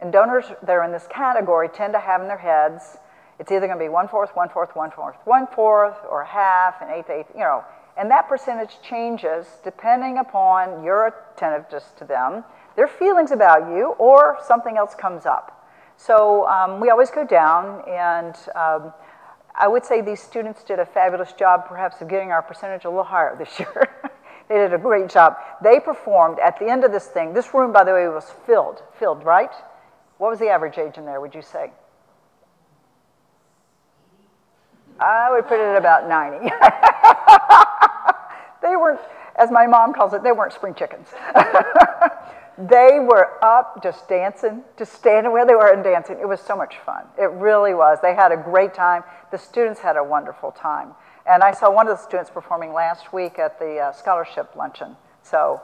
And donors that are in this category tend to have in their heads, it's either going to be 1/4, 1/4, 1/4, 1/4, or half, an eighth, you know. And that percentage changes depending upon your attentiveness to them, their feelings about you, or something else comes up. So we always go down, and I would say these students did a fabulous job, perhaps, of getting our percentage a little higher this year. They did a great job. They performed at the end of this thing. This room, by the way, was filled, right? What was the average age in there, would you say? I would put it at about 90. They weren't, as my mom calls it, they weren't spring chickens. They were up just dancing, just standing where they were and dancing. It was so much fun. It really was. They had a great time. The students had a wonderful time. And I saw one of the students performing last week at the scholarship luncheon. So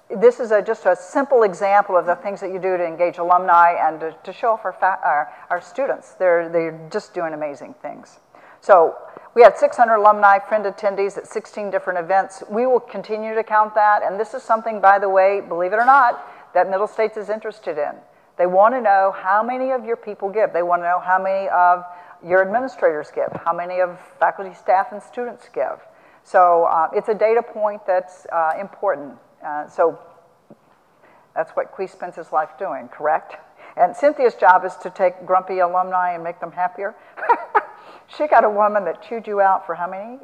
this is just a simple example of the things that you do to engage alumni and to show off our students. They're just doing amazing things. So we had 600 alumni, friend attendees at 16 different events. We will continue to count that, and this is something, by the way, believe it or not, that Middle States is interested in. They want to know how many of your people give. They want to know how many of your administrators give, how many of faculty, staff, and students give. So it's a data point that's important. So that's what Qui spends his life doing, correct? And Cynthia's job is to take grumpy alumni and make them happier. She got a woman that chewed you out for how many?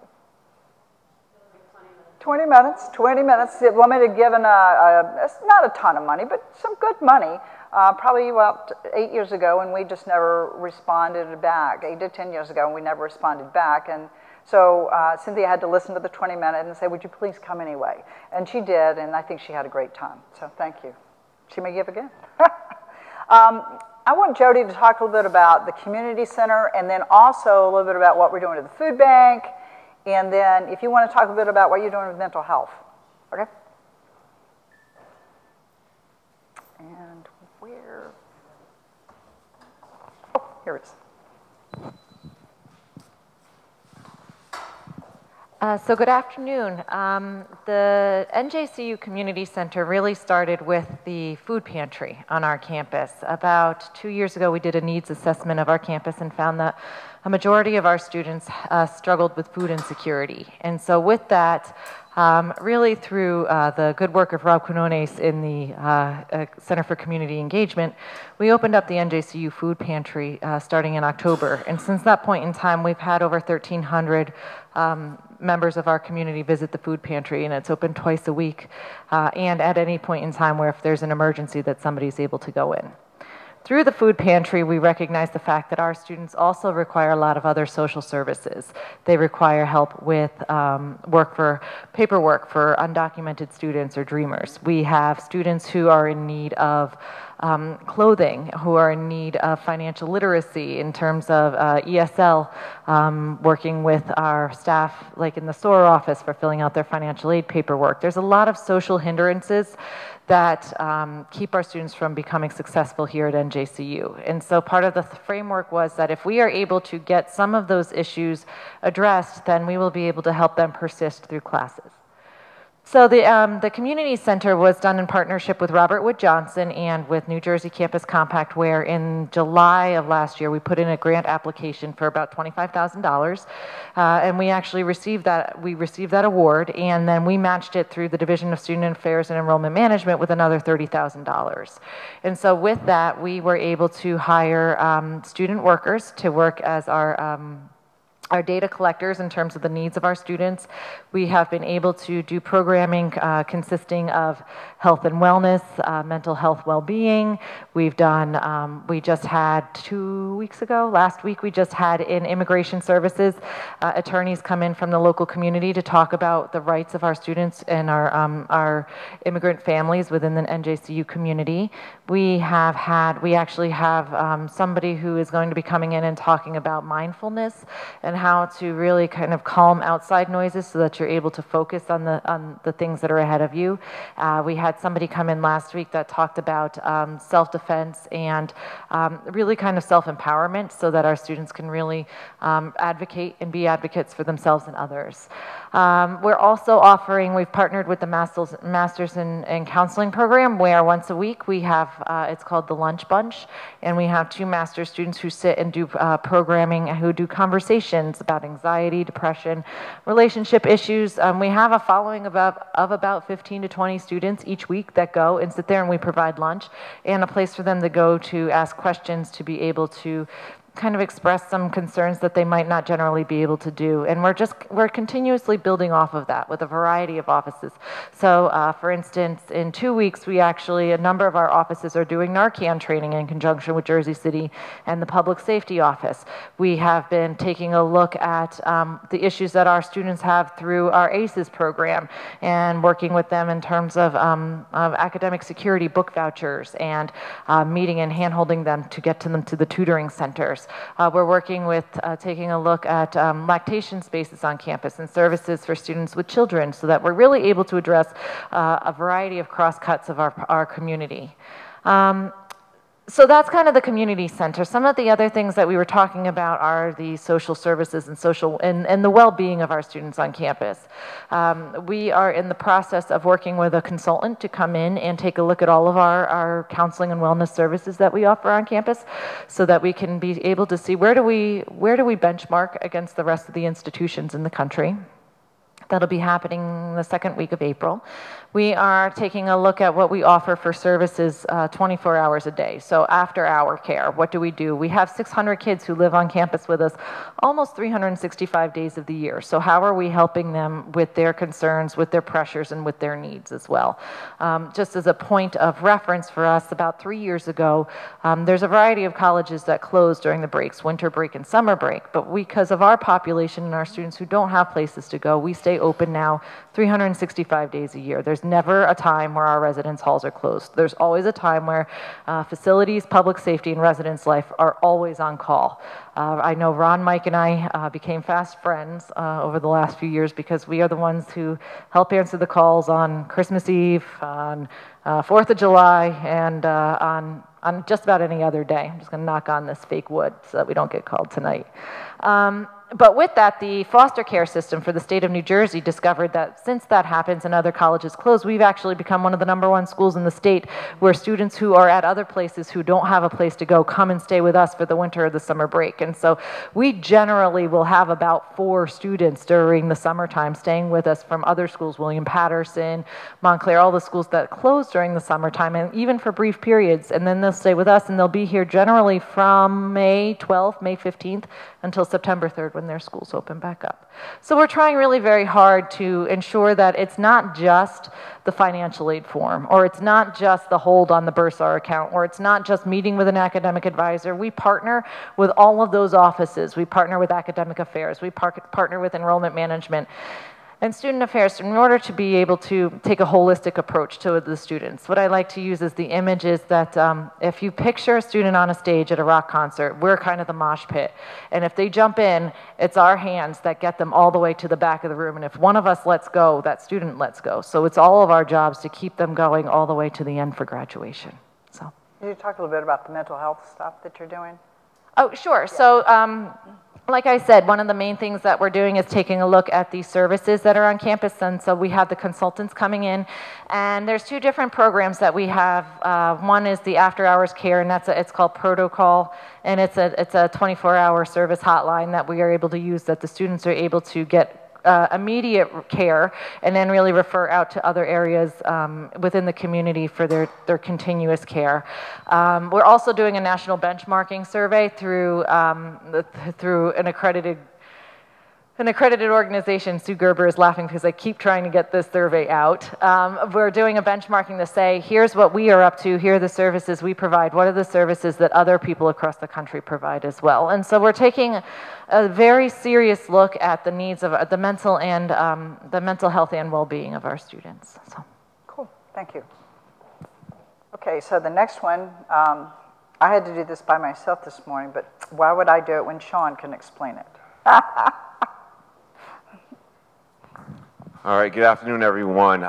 20 minutes. 20 minutes. The woman had given it's not a ton of money, but some good money, probably about 8 years ago, and we just never responded back. 8 to 10 years ago, and we never responded back. And so Cynthia had to listen to the 20 minutes and say, would you please come anyway? And she did, and I think she had a great time. So thank you. She may give again. I want Jody to talk a little bit about the community center and then also a little bit about what we're doing at the food bank. And then if you want to talk a bit about what you're doing with mental health. Okay? And where? Oh, here it is. So good afternoon. The NJCU Community Center really started with the food pantry on our campus. About 2 years ago, we did a needs assessment of our campus and found that a majority of our students struggled with food insecurity. And so with that, really through the good work of Rob Quinones in the Center for Community Engagement, we opened up the NJCU Food Pantry starting in October. And since that point in time, we've had over 1,300 members of our community visit the food pantry, and it's open twice a week and at any point in time where if there's an emergency that somebody's able to go in. Through the food pantry, we recognize the fact that our students also require a lot of other social services. They require help with paperwork for undocumented students or dreamers. We have students who are in need of clothing, who are in need of financial literacy in terms of ESL, working with our staff like in the SOAR office for filling out their financial aid paperwork. There's a lot of social hindrances that keep our students from becoming successful here at NJCU. And so part of the framework was that if we are able to get some of those issues addressed, then we will be able to help them persist through classes. So the community center was done in partnership with Robert Wood Johnson and with New Jersey Campus Compact, where in July of last year we put in a grant application for about $25,000, and we actually received that. We received that award, and then we matched it through the Division of Student Affairs and Enrollment Management with another $30,000. And so with that, we were able to hire student workers to work as our data collectors in terms of the needs of our students. We have been able to do programming consisting of health and wellness, mental health well-being. We've done, we just had 2 weeks ago, last week we just had in immigration services, attorneys come in from the local community to talk about the rights of our students and our immigrant families within the NJCU community. We actually have somebody who is going to be coming in and talking about mindfulness and how to really kind of calm outside noises so that you're able to focus on the things that are ahead of you. We had somebody come in last week that talked about self-defense and really kind of self-empowerment so that our students can really advocate and be advocates for themselves and others. We're also offering, we've partnered with the Masters in Counseling program where once a week we have, it's called the Lunch Bunch, and we have 2 master's students who sit and do programming, who do conversations about anxiety, depression, relationship issues. We have a following of about 15 to 20 students each week that go and sit there, and we provide lunch and a place for them to go to ask questions, to be able to kind of express some concerns that they might not generally be able to do. And we're continuously building off of that with a variety of offices. So for instance, in 2 weeks, a number of our offices are doing Narcan training in conjunction with Jersey City and the Public Safety Office. We have been taking a look at the issues that our students have through our ACEs program and working with them in terms of academic security, book vouchers, and meeting and hand-holding them to get to them to the tutoring centers. We're working with taking a look at lactation spaces on campus and services for students with children so that we're really able to address a variety of cross-cuts of our community. So that's kind of the community center. Some of the other things that we were talking about are the social services and the well-being of our students on campus. We are in the process of working with a consultant to come in and take a look at all of our counseling and wellness services that we offer on campus so that we can be able to see where do we benchmark against the rest of the institutions in the country. That'll be happening the second week of April. We are taking a look at what we offer for services 24 hours a day. So after-hour care, what do? We have 600 kids who live on campus with us almost 365 days of the year. So how are we helping them with their concerns, with their pressures, and with their needs as well? Just as a point of reference for us, about 3 years ago, there's a variety of colleges that closed during the breaks, winter break and summer break. But because of our population and our students who don't have places to go, we stay open now 365 days a year. There's never a time where our residence halls are closed. There's always a time where facilities, public safety, and residence life are always on call. I know Ron, Mike, and I became fast friends over the last few years because we are the ones who help answer the calls on Christmas Eve, on 4th of July, and on just about any other day. I'm just going to knock on this fake wood so that we don't get called tonight. But with that, the foster care system for the state of New Jersey discovered that since that happens and other colleges close, we've actually become one of the #1 schools in the state where students who are at other places who don't have a place to go come and stay with us for the winter or the summer break. And so we generally will have about 4 students during the summertime staying with us from other schools, William Patterson, Montclair, all the schools that close during the summertime, and even for brief periods. And then they'll stay with us, and they'll be here generally from May 12th, May 15th, until September 3rd when their schools open back up. So we're trying really very hard to ensure that it's not just the financial aid form, or it's not just the hold on the Bursar account, or it's not just meeting with an academic advisor. We partner with all of those offices. We partner with academic affairs. We partner with enrollment management and student affairs in order to be able to take a holistic approach to the students. What I like to use is the image is that if you picture a student on a stage at a rock concert, we're kind of the mosh pit. And if they jump in, it's our hands that get them all the way to the back of the room. And if one of us lets go, that student lets go. So it's all of our jobs to keep them going all the way to the end for graduation. So. Can you talk a little bit about the mental health stuff that you're doing? Oh, sure. Yeah. So, like I said, one of the main things that we're doing is taking a look at the services that are on campus. And so we have the consultants coming in, and there's 2 different programs that we have. One is the after hours care, and it's called Protocol, and it's a 24-hour service hotline that we are able to use, that the students are able to get immediate care and then really refer out to other areas within the community for their continuous care. We're also doing a national benchmarking survey through an accredited organization. Sue Gerber is laughing because I keep trying to get this survey out. We're doing a benchmarking to say, here's what we are up to, here are the services we provide, what are the services that other people across the country provide as well. And so we're taking a very serious look at the needs of the mental and the mental health and well-being of our students. So. Cool, thank you. Okay, so the next one, I had to do this by myself this morning, but why would I do it when Sean can explain it? All right, good afternoon, everyone.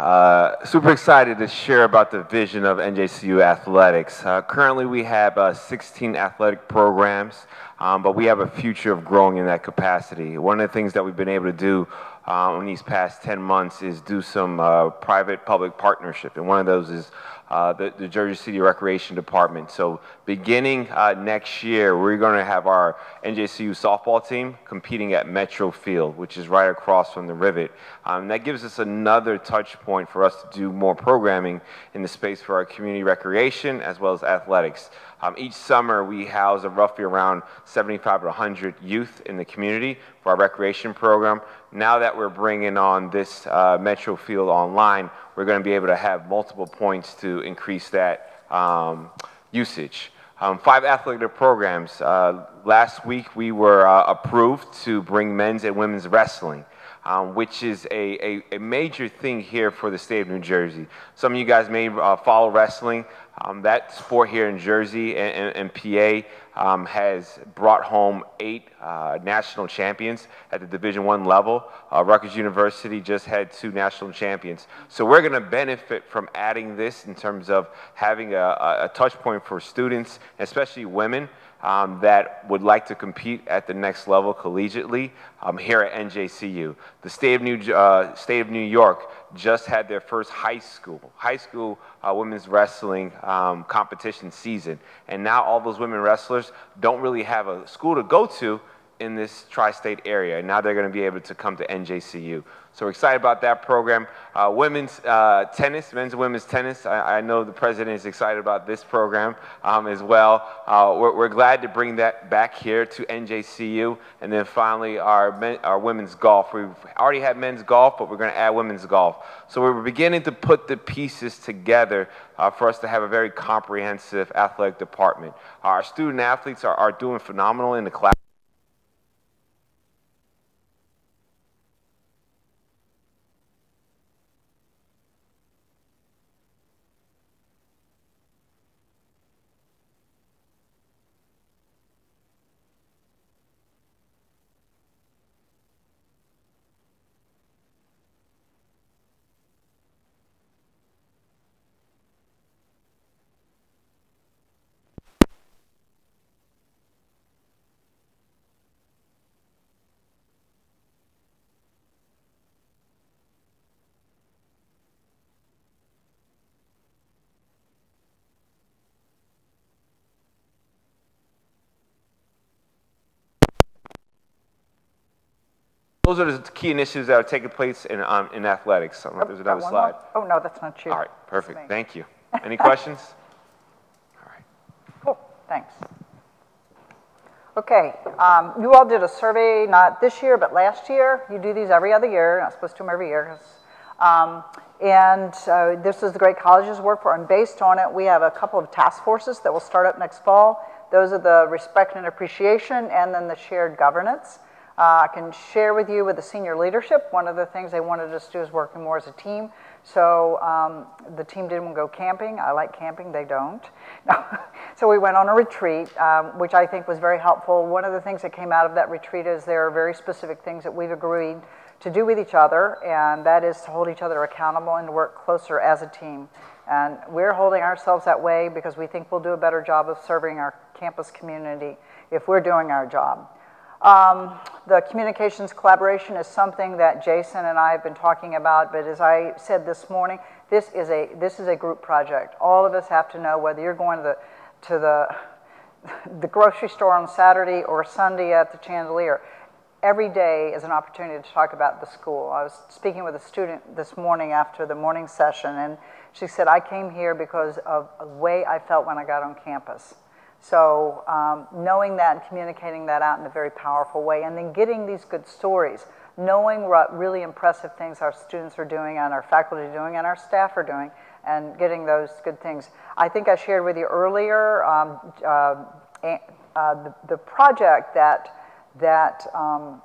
Super excited to share about the vision of NJCU Athletics. Currently, we have 16 athletic programs, but we have a future of growing in that capacity. One of the things that we've been able to do in these past 10 months is do some private-public partnership, and one of those is the Jersey City Recreation Department. So beginning next year, we're going to have our NJCU softball team competing at Metro Field, which is right across from the Rivet. That gives us another touch point for us to do more programming in the space for our community recreation as well as athletics. Each summer, we house roughly around 75 to 100 youth in the community for our recreation program. Now that we're bringing on this Metro Field online, we're going to be able to have multiple points to increase that usage. 5 athletic programs. Last week, we were approved to bring men's and women's wrestling, which is a major thing here for the state of New Jersey. Some of you guys may follow wrestling. That sport here in Jersey and PA has brought home 8 national champions at the Division I level. Rutgers University just had 2 national champions. So we're going to benefit from adding this in terms of having a touch point for students, especially women, that would like to compete at the next level collegiately here at NJCU. The state of New York just had their first high school women's wrestling competition season, and now all those women wrestlers don't really have a school to go to in this tri-state area, and now they're going to be able to come to NJCU. So we're excited about that program. Women's tennis, men's and women's tennis. I know the president is excited about this program as well. We're glad to bring that back here to NJCU. And then finally, our women's golf. We've already had men's golf, but we're going to add women's golf. So we're beginning to put the pieces together for us to have a very comprehensive athletic department. Our student athletes are doing phenomenal in the class. Those are the key initiatives that are taking place in athletics. I don't know if there's another slide. Oh, no, that's not you. All right, perfect. Thank you. Any questions? All right. Cool, thanks. Okay, you all did a survey, not this year, but last year. You do these every other year. You're not supposed to do them every year. This is the great colleges work for, and based on it, we have a couple of task forces that will start up next fall. Those are the respect and appreciation, and then the shared governance. I can share with you with the senior leadership, one of the things they wanted us to do is working more as a team. So the team didn't go camping. I like camping, they don't. So we went on a retreat, which I think was very helpful. One of the things that came out of that retreat is there are very specific things that we've agreed to do with each other, and that is to hold each other accountable and to work closer as a team. And we're holding ourselves that way because we think we'll do a better job of serving our campus community if we're doing our job. The communications collaboration is something that Jason and I have been talking about, but as I said this morning, this is a group project. All of us have to know whether you're going to the grocery store on Saturday or Sunday at the Chandelier. Every day is an opportunity to talk about the school. I was speaking with a student this morning after the morning session, and she said, I came here because of the way I felt when I got on campus. So knowing that and communicating that out in a very powerful way, and then getting these good stories, knowing what really impressive things our students are doing and our faculty are doing and our staff are doing, and getting those good things. I think I shared with you earlier the project that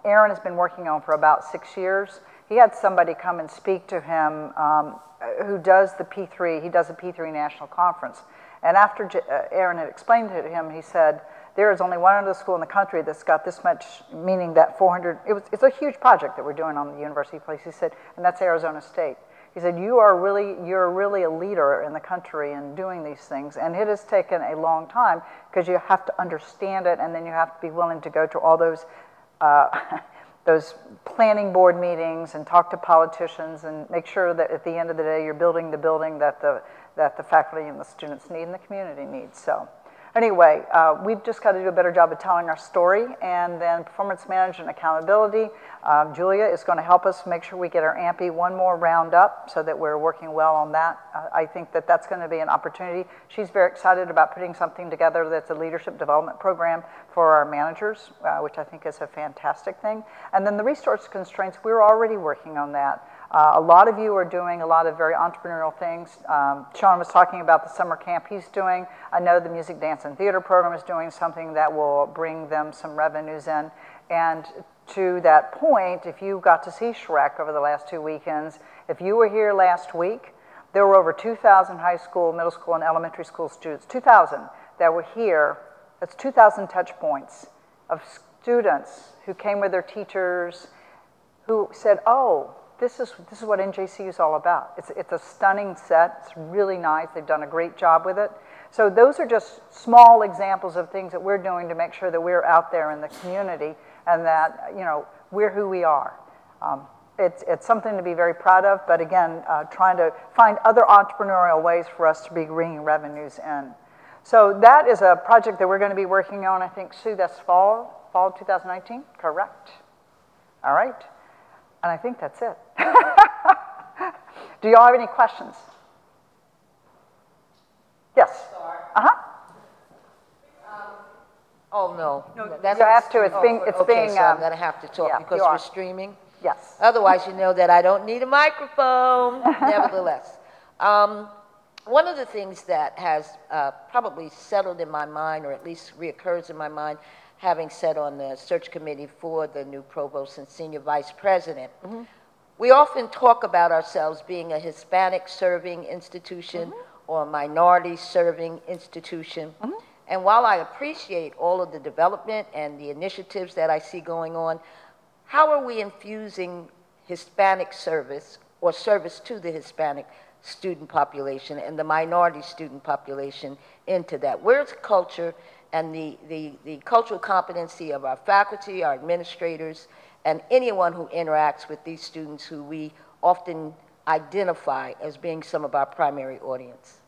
Aaron has been working on for about 6 years. He had somebody come and speak to him who does the P3, he does the P3 National Conference. And after Aaron had explained it to him, he said, there is only one other school in the country that's got this much, meaning that 400, it's a huge project that we're doing on the university place, he said, and that's Arizona State. He said, you're really a leader in the country in doing these things, and it has taken a long time because you have to understand it, and then you have to be willing to go to all those those planning board meetings and talk to politicians and make sure that at the end of the day you're building the building that the faculty and the students need and the community needs. So anyway, we've just got to do a better job of telling our story, and then performance management and accountability. Julia is going to help us make sure we get our AMPI one more round up so that we're working well on that. I think that that's going to be an opportunity. She's very excited about putting something together that's a leadership development program for our managers, which I think is a fantastic thing. And then the resource constraints, we're already working on that. A lot of you are doing a lot of very entrepreneurial things. Sean was talking about the summer camp he's doing. I know the music, dance, and theater program is doing something that will bring them some revenues in. And to that point, if you got to see Shrek over the last 2 weekends, if you were here last week, there were over 2,000 high school, middle school, and elementary school students, 2,000 that were here. That's 2,000 touch points of students who came with their teachers who said, oh, this is what NJCU is all about. It's a stunning set. It's really nice. They've done a great job with it. So those are just small examples of things that we're doing to make sure that we're out there in the community and that, you know, we're who we are. It's something to be very proud of, but again, trying to find other entrepreneurial ways for us to be bringing revenues in. So that is a project that we're going to be working on, I think, Sue, that's fall fall of 2019, correct? All right, and I think that's it. Do y'all have any questions? Yes. Uh-huh. Oh, no. You have to. It's being. It's okay, being. so I'm going to have to talk yeah, because you are. we're streaming? Yes. Otherwise, you know that I don't need a microphone. Nevertheless. One of the things that has probably settled in my mind, or at least reoccurs in my mind, having sat on the search committee for the new provost and senior vice president, we often talk about ourselves being a Hispanic serving institution or a minority serving institution. And while I appreciate all of the development and the initiatives that I see going on, how are we infusing Hispanic service or service to the Hispanic student population and the minority student population into that? Where's culture and the cultural competency of our faculty, our administrators, and anyone who interacts with these students who we often identify as being some of our primary audience?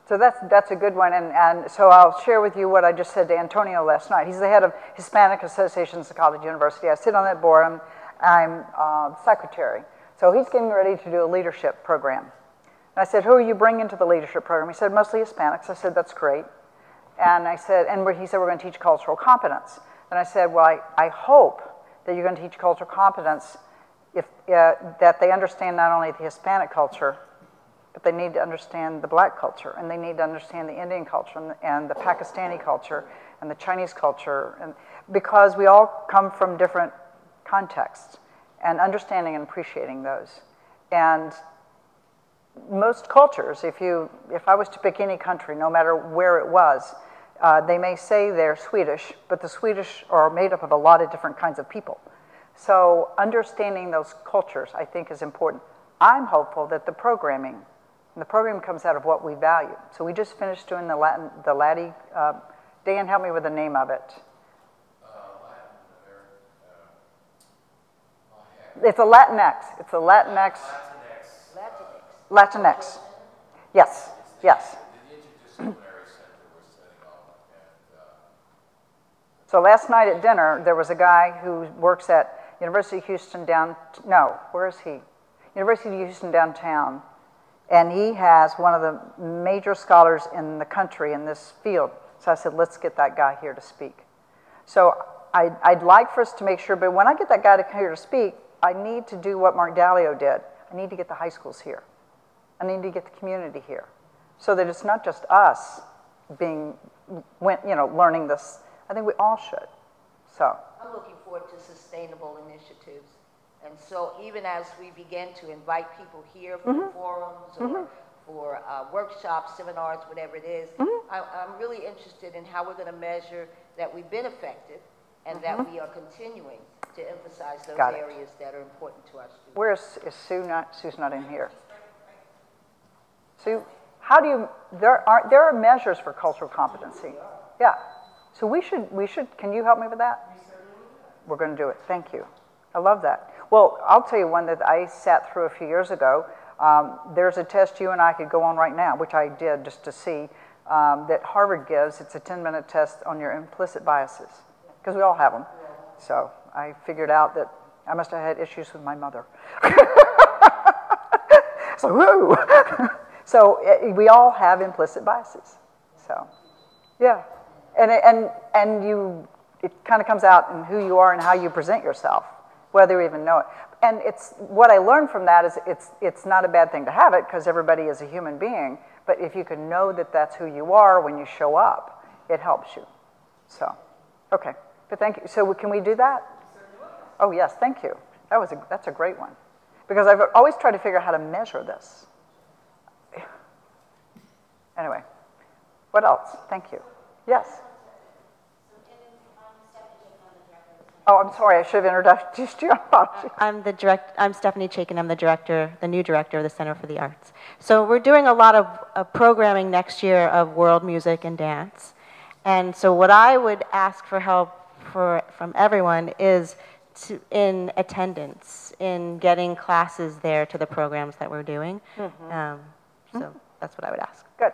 So that's a good one, and so I'll share with you what I just said to Antonio last night. He's the head of Hispanic Associations at College University. I sit on that board. I'm secretary. So he's getting ready to do a leadership program. And I said, who are you bringing to the leadership program? He said, mostly Hispanics. I said, that's great. And I said, and he said, we're going to teach cultural competence. And I said, well, I hope that you're going to teach cultural competence if, that they understand not only the Hispanic culture, but they need to understand the black culture, and they need to understand the Indian culture and the Pakistani culture and the Chinese culture, and because we all come from different contexts, and understanding and appreciating those. And most cultures, if I was to pick any country, no matter where it was, they may say they're Swedish, but the Swedish are made up of a lot of different kinds of people. So understanding those cultures, I think, is important. I'm hopeful that the program comes out of what we value. So we just finished doing the Latin, Dan, help me with the name of it. It's a Latinx. It's a Latinx. Latinx. Yes, yes. So last night at dinner, there was a guy who works at University of Houston where is he? University of Houston downtown. And he has one of the major scholars in the country in this field. So I said, let's get that guy here to speak. So I'd like for us to make sure, but when I get that guy here to speak, I need to do what Mark Dalio did. I need to get the high schools here. I need to get the community here. So that it's not just us learning this. I think we all should. So I'm looking forward to sustainable initiatives. And so even as we begin to invite people here for forums or for workshops, seminars, whatever it is, I'm really interested in how we're going to measure that we've been effective and that we are continuing to emphasize those areas that are important to our students. Where is Sue? Sue's not in here. Sue, how do you, there are measures for cultural competency. Yeah. So we should, can you help me with that? We're going to do it. Thank you. I love that. Well, I'll tell you one that I sat through a few years ago. There's a test you and I could go on right now, which I did just to see, that Harvard gives. It's a 10-minute test on your implicit biases, because we all have them. So I figured out that I must have had issues with my mother. So, woo! So we all have implicit biases. So, yeah. And it kind of comes out in who you are and how you present yourself, whether you even know it. And what I learned from that is it's not a bad thing to have it, because everybody is a human being, but if you can know that that's who you are when you show up, it helps you. So, okay, but thank you. So can we do that? Oh yes, thank you. That's a great one, because I've always tried to figure out how to measure this. Anyway, what else? Thank you. Yes? Oh, I'm sorry, I should have introduced you. I'm Stephanie Chaikin. I'm the new director of the Center for the Arts. So we're doing a lot of programming next year of world music and dance. And so what I would ask for help from everyone is in attendance, in getting classes there to the programs that we're doing. So that's what I would ask. Good.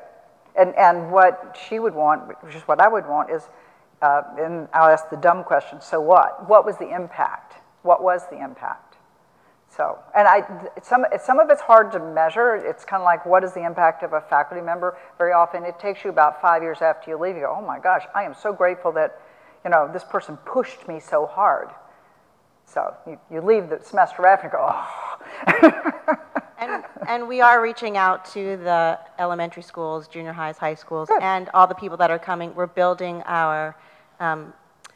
And what she would want, which is what I would want, is and I'll ask the dumb question, so what? What was the impact? What was the impact? So, and some of it's hard to measure. It's kind of like, what is the impact of a faculty member? Very often it takes you about 5 years after you leave, you go, oh my gosh, I am so grateful that, you know, this person pushed me so hard. So you leave the semester after and you go, oh. And we are reaching out to the elementary schools, junior highs, high schools, Good. and all the people that are coming. We're building our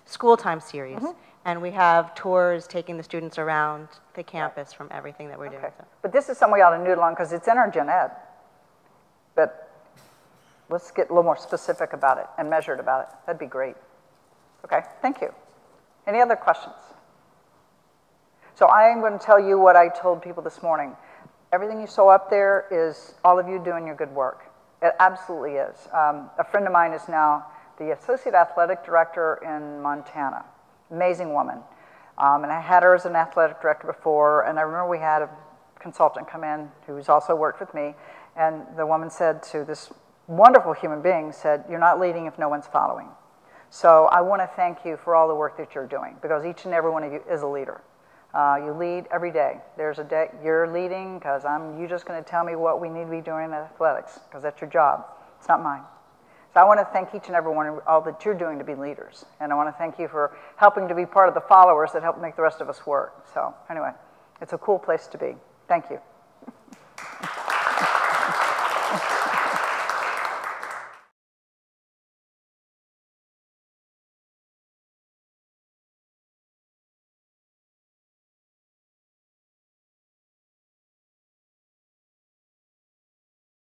school time series. And we have tours taking the students around the campus from everything that we're doing. So. But this is something we ought to noodle on because it's in our gen ed. But let's get a little more specific about it and measured about it. That'd be great. Okay, thank you. Any other questions? So I am going to tell you what I told people this morning. Everything you saw up there is all of you doing your good work. It absolutely is. A friend of mine is now the Associate Athletic Director in Montana. Amazing woman. And I had her as an athletic director before, and I remember we had a consultant come in who's also worked with me, and the woman said to this wonderful human being, said, you're not leading if no one's following. So I want to thank you for all the work that you're doing, because each and every one of you is a leader. You lead every day. There's a day you're leading because you're just going to tell me what we need to be doing in athletics, because that's your job. It's not mine. So I want to thank each and every one of all that you're doing to be leaders. And I want to thank you for helping to be part of the followers that help make the rest of us work. So anyway, it's a cool place to be. Thank you.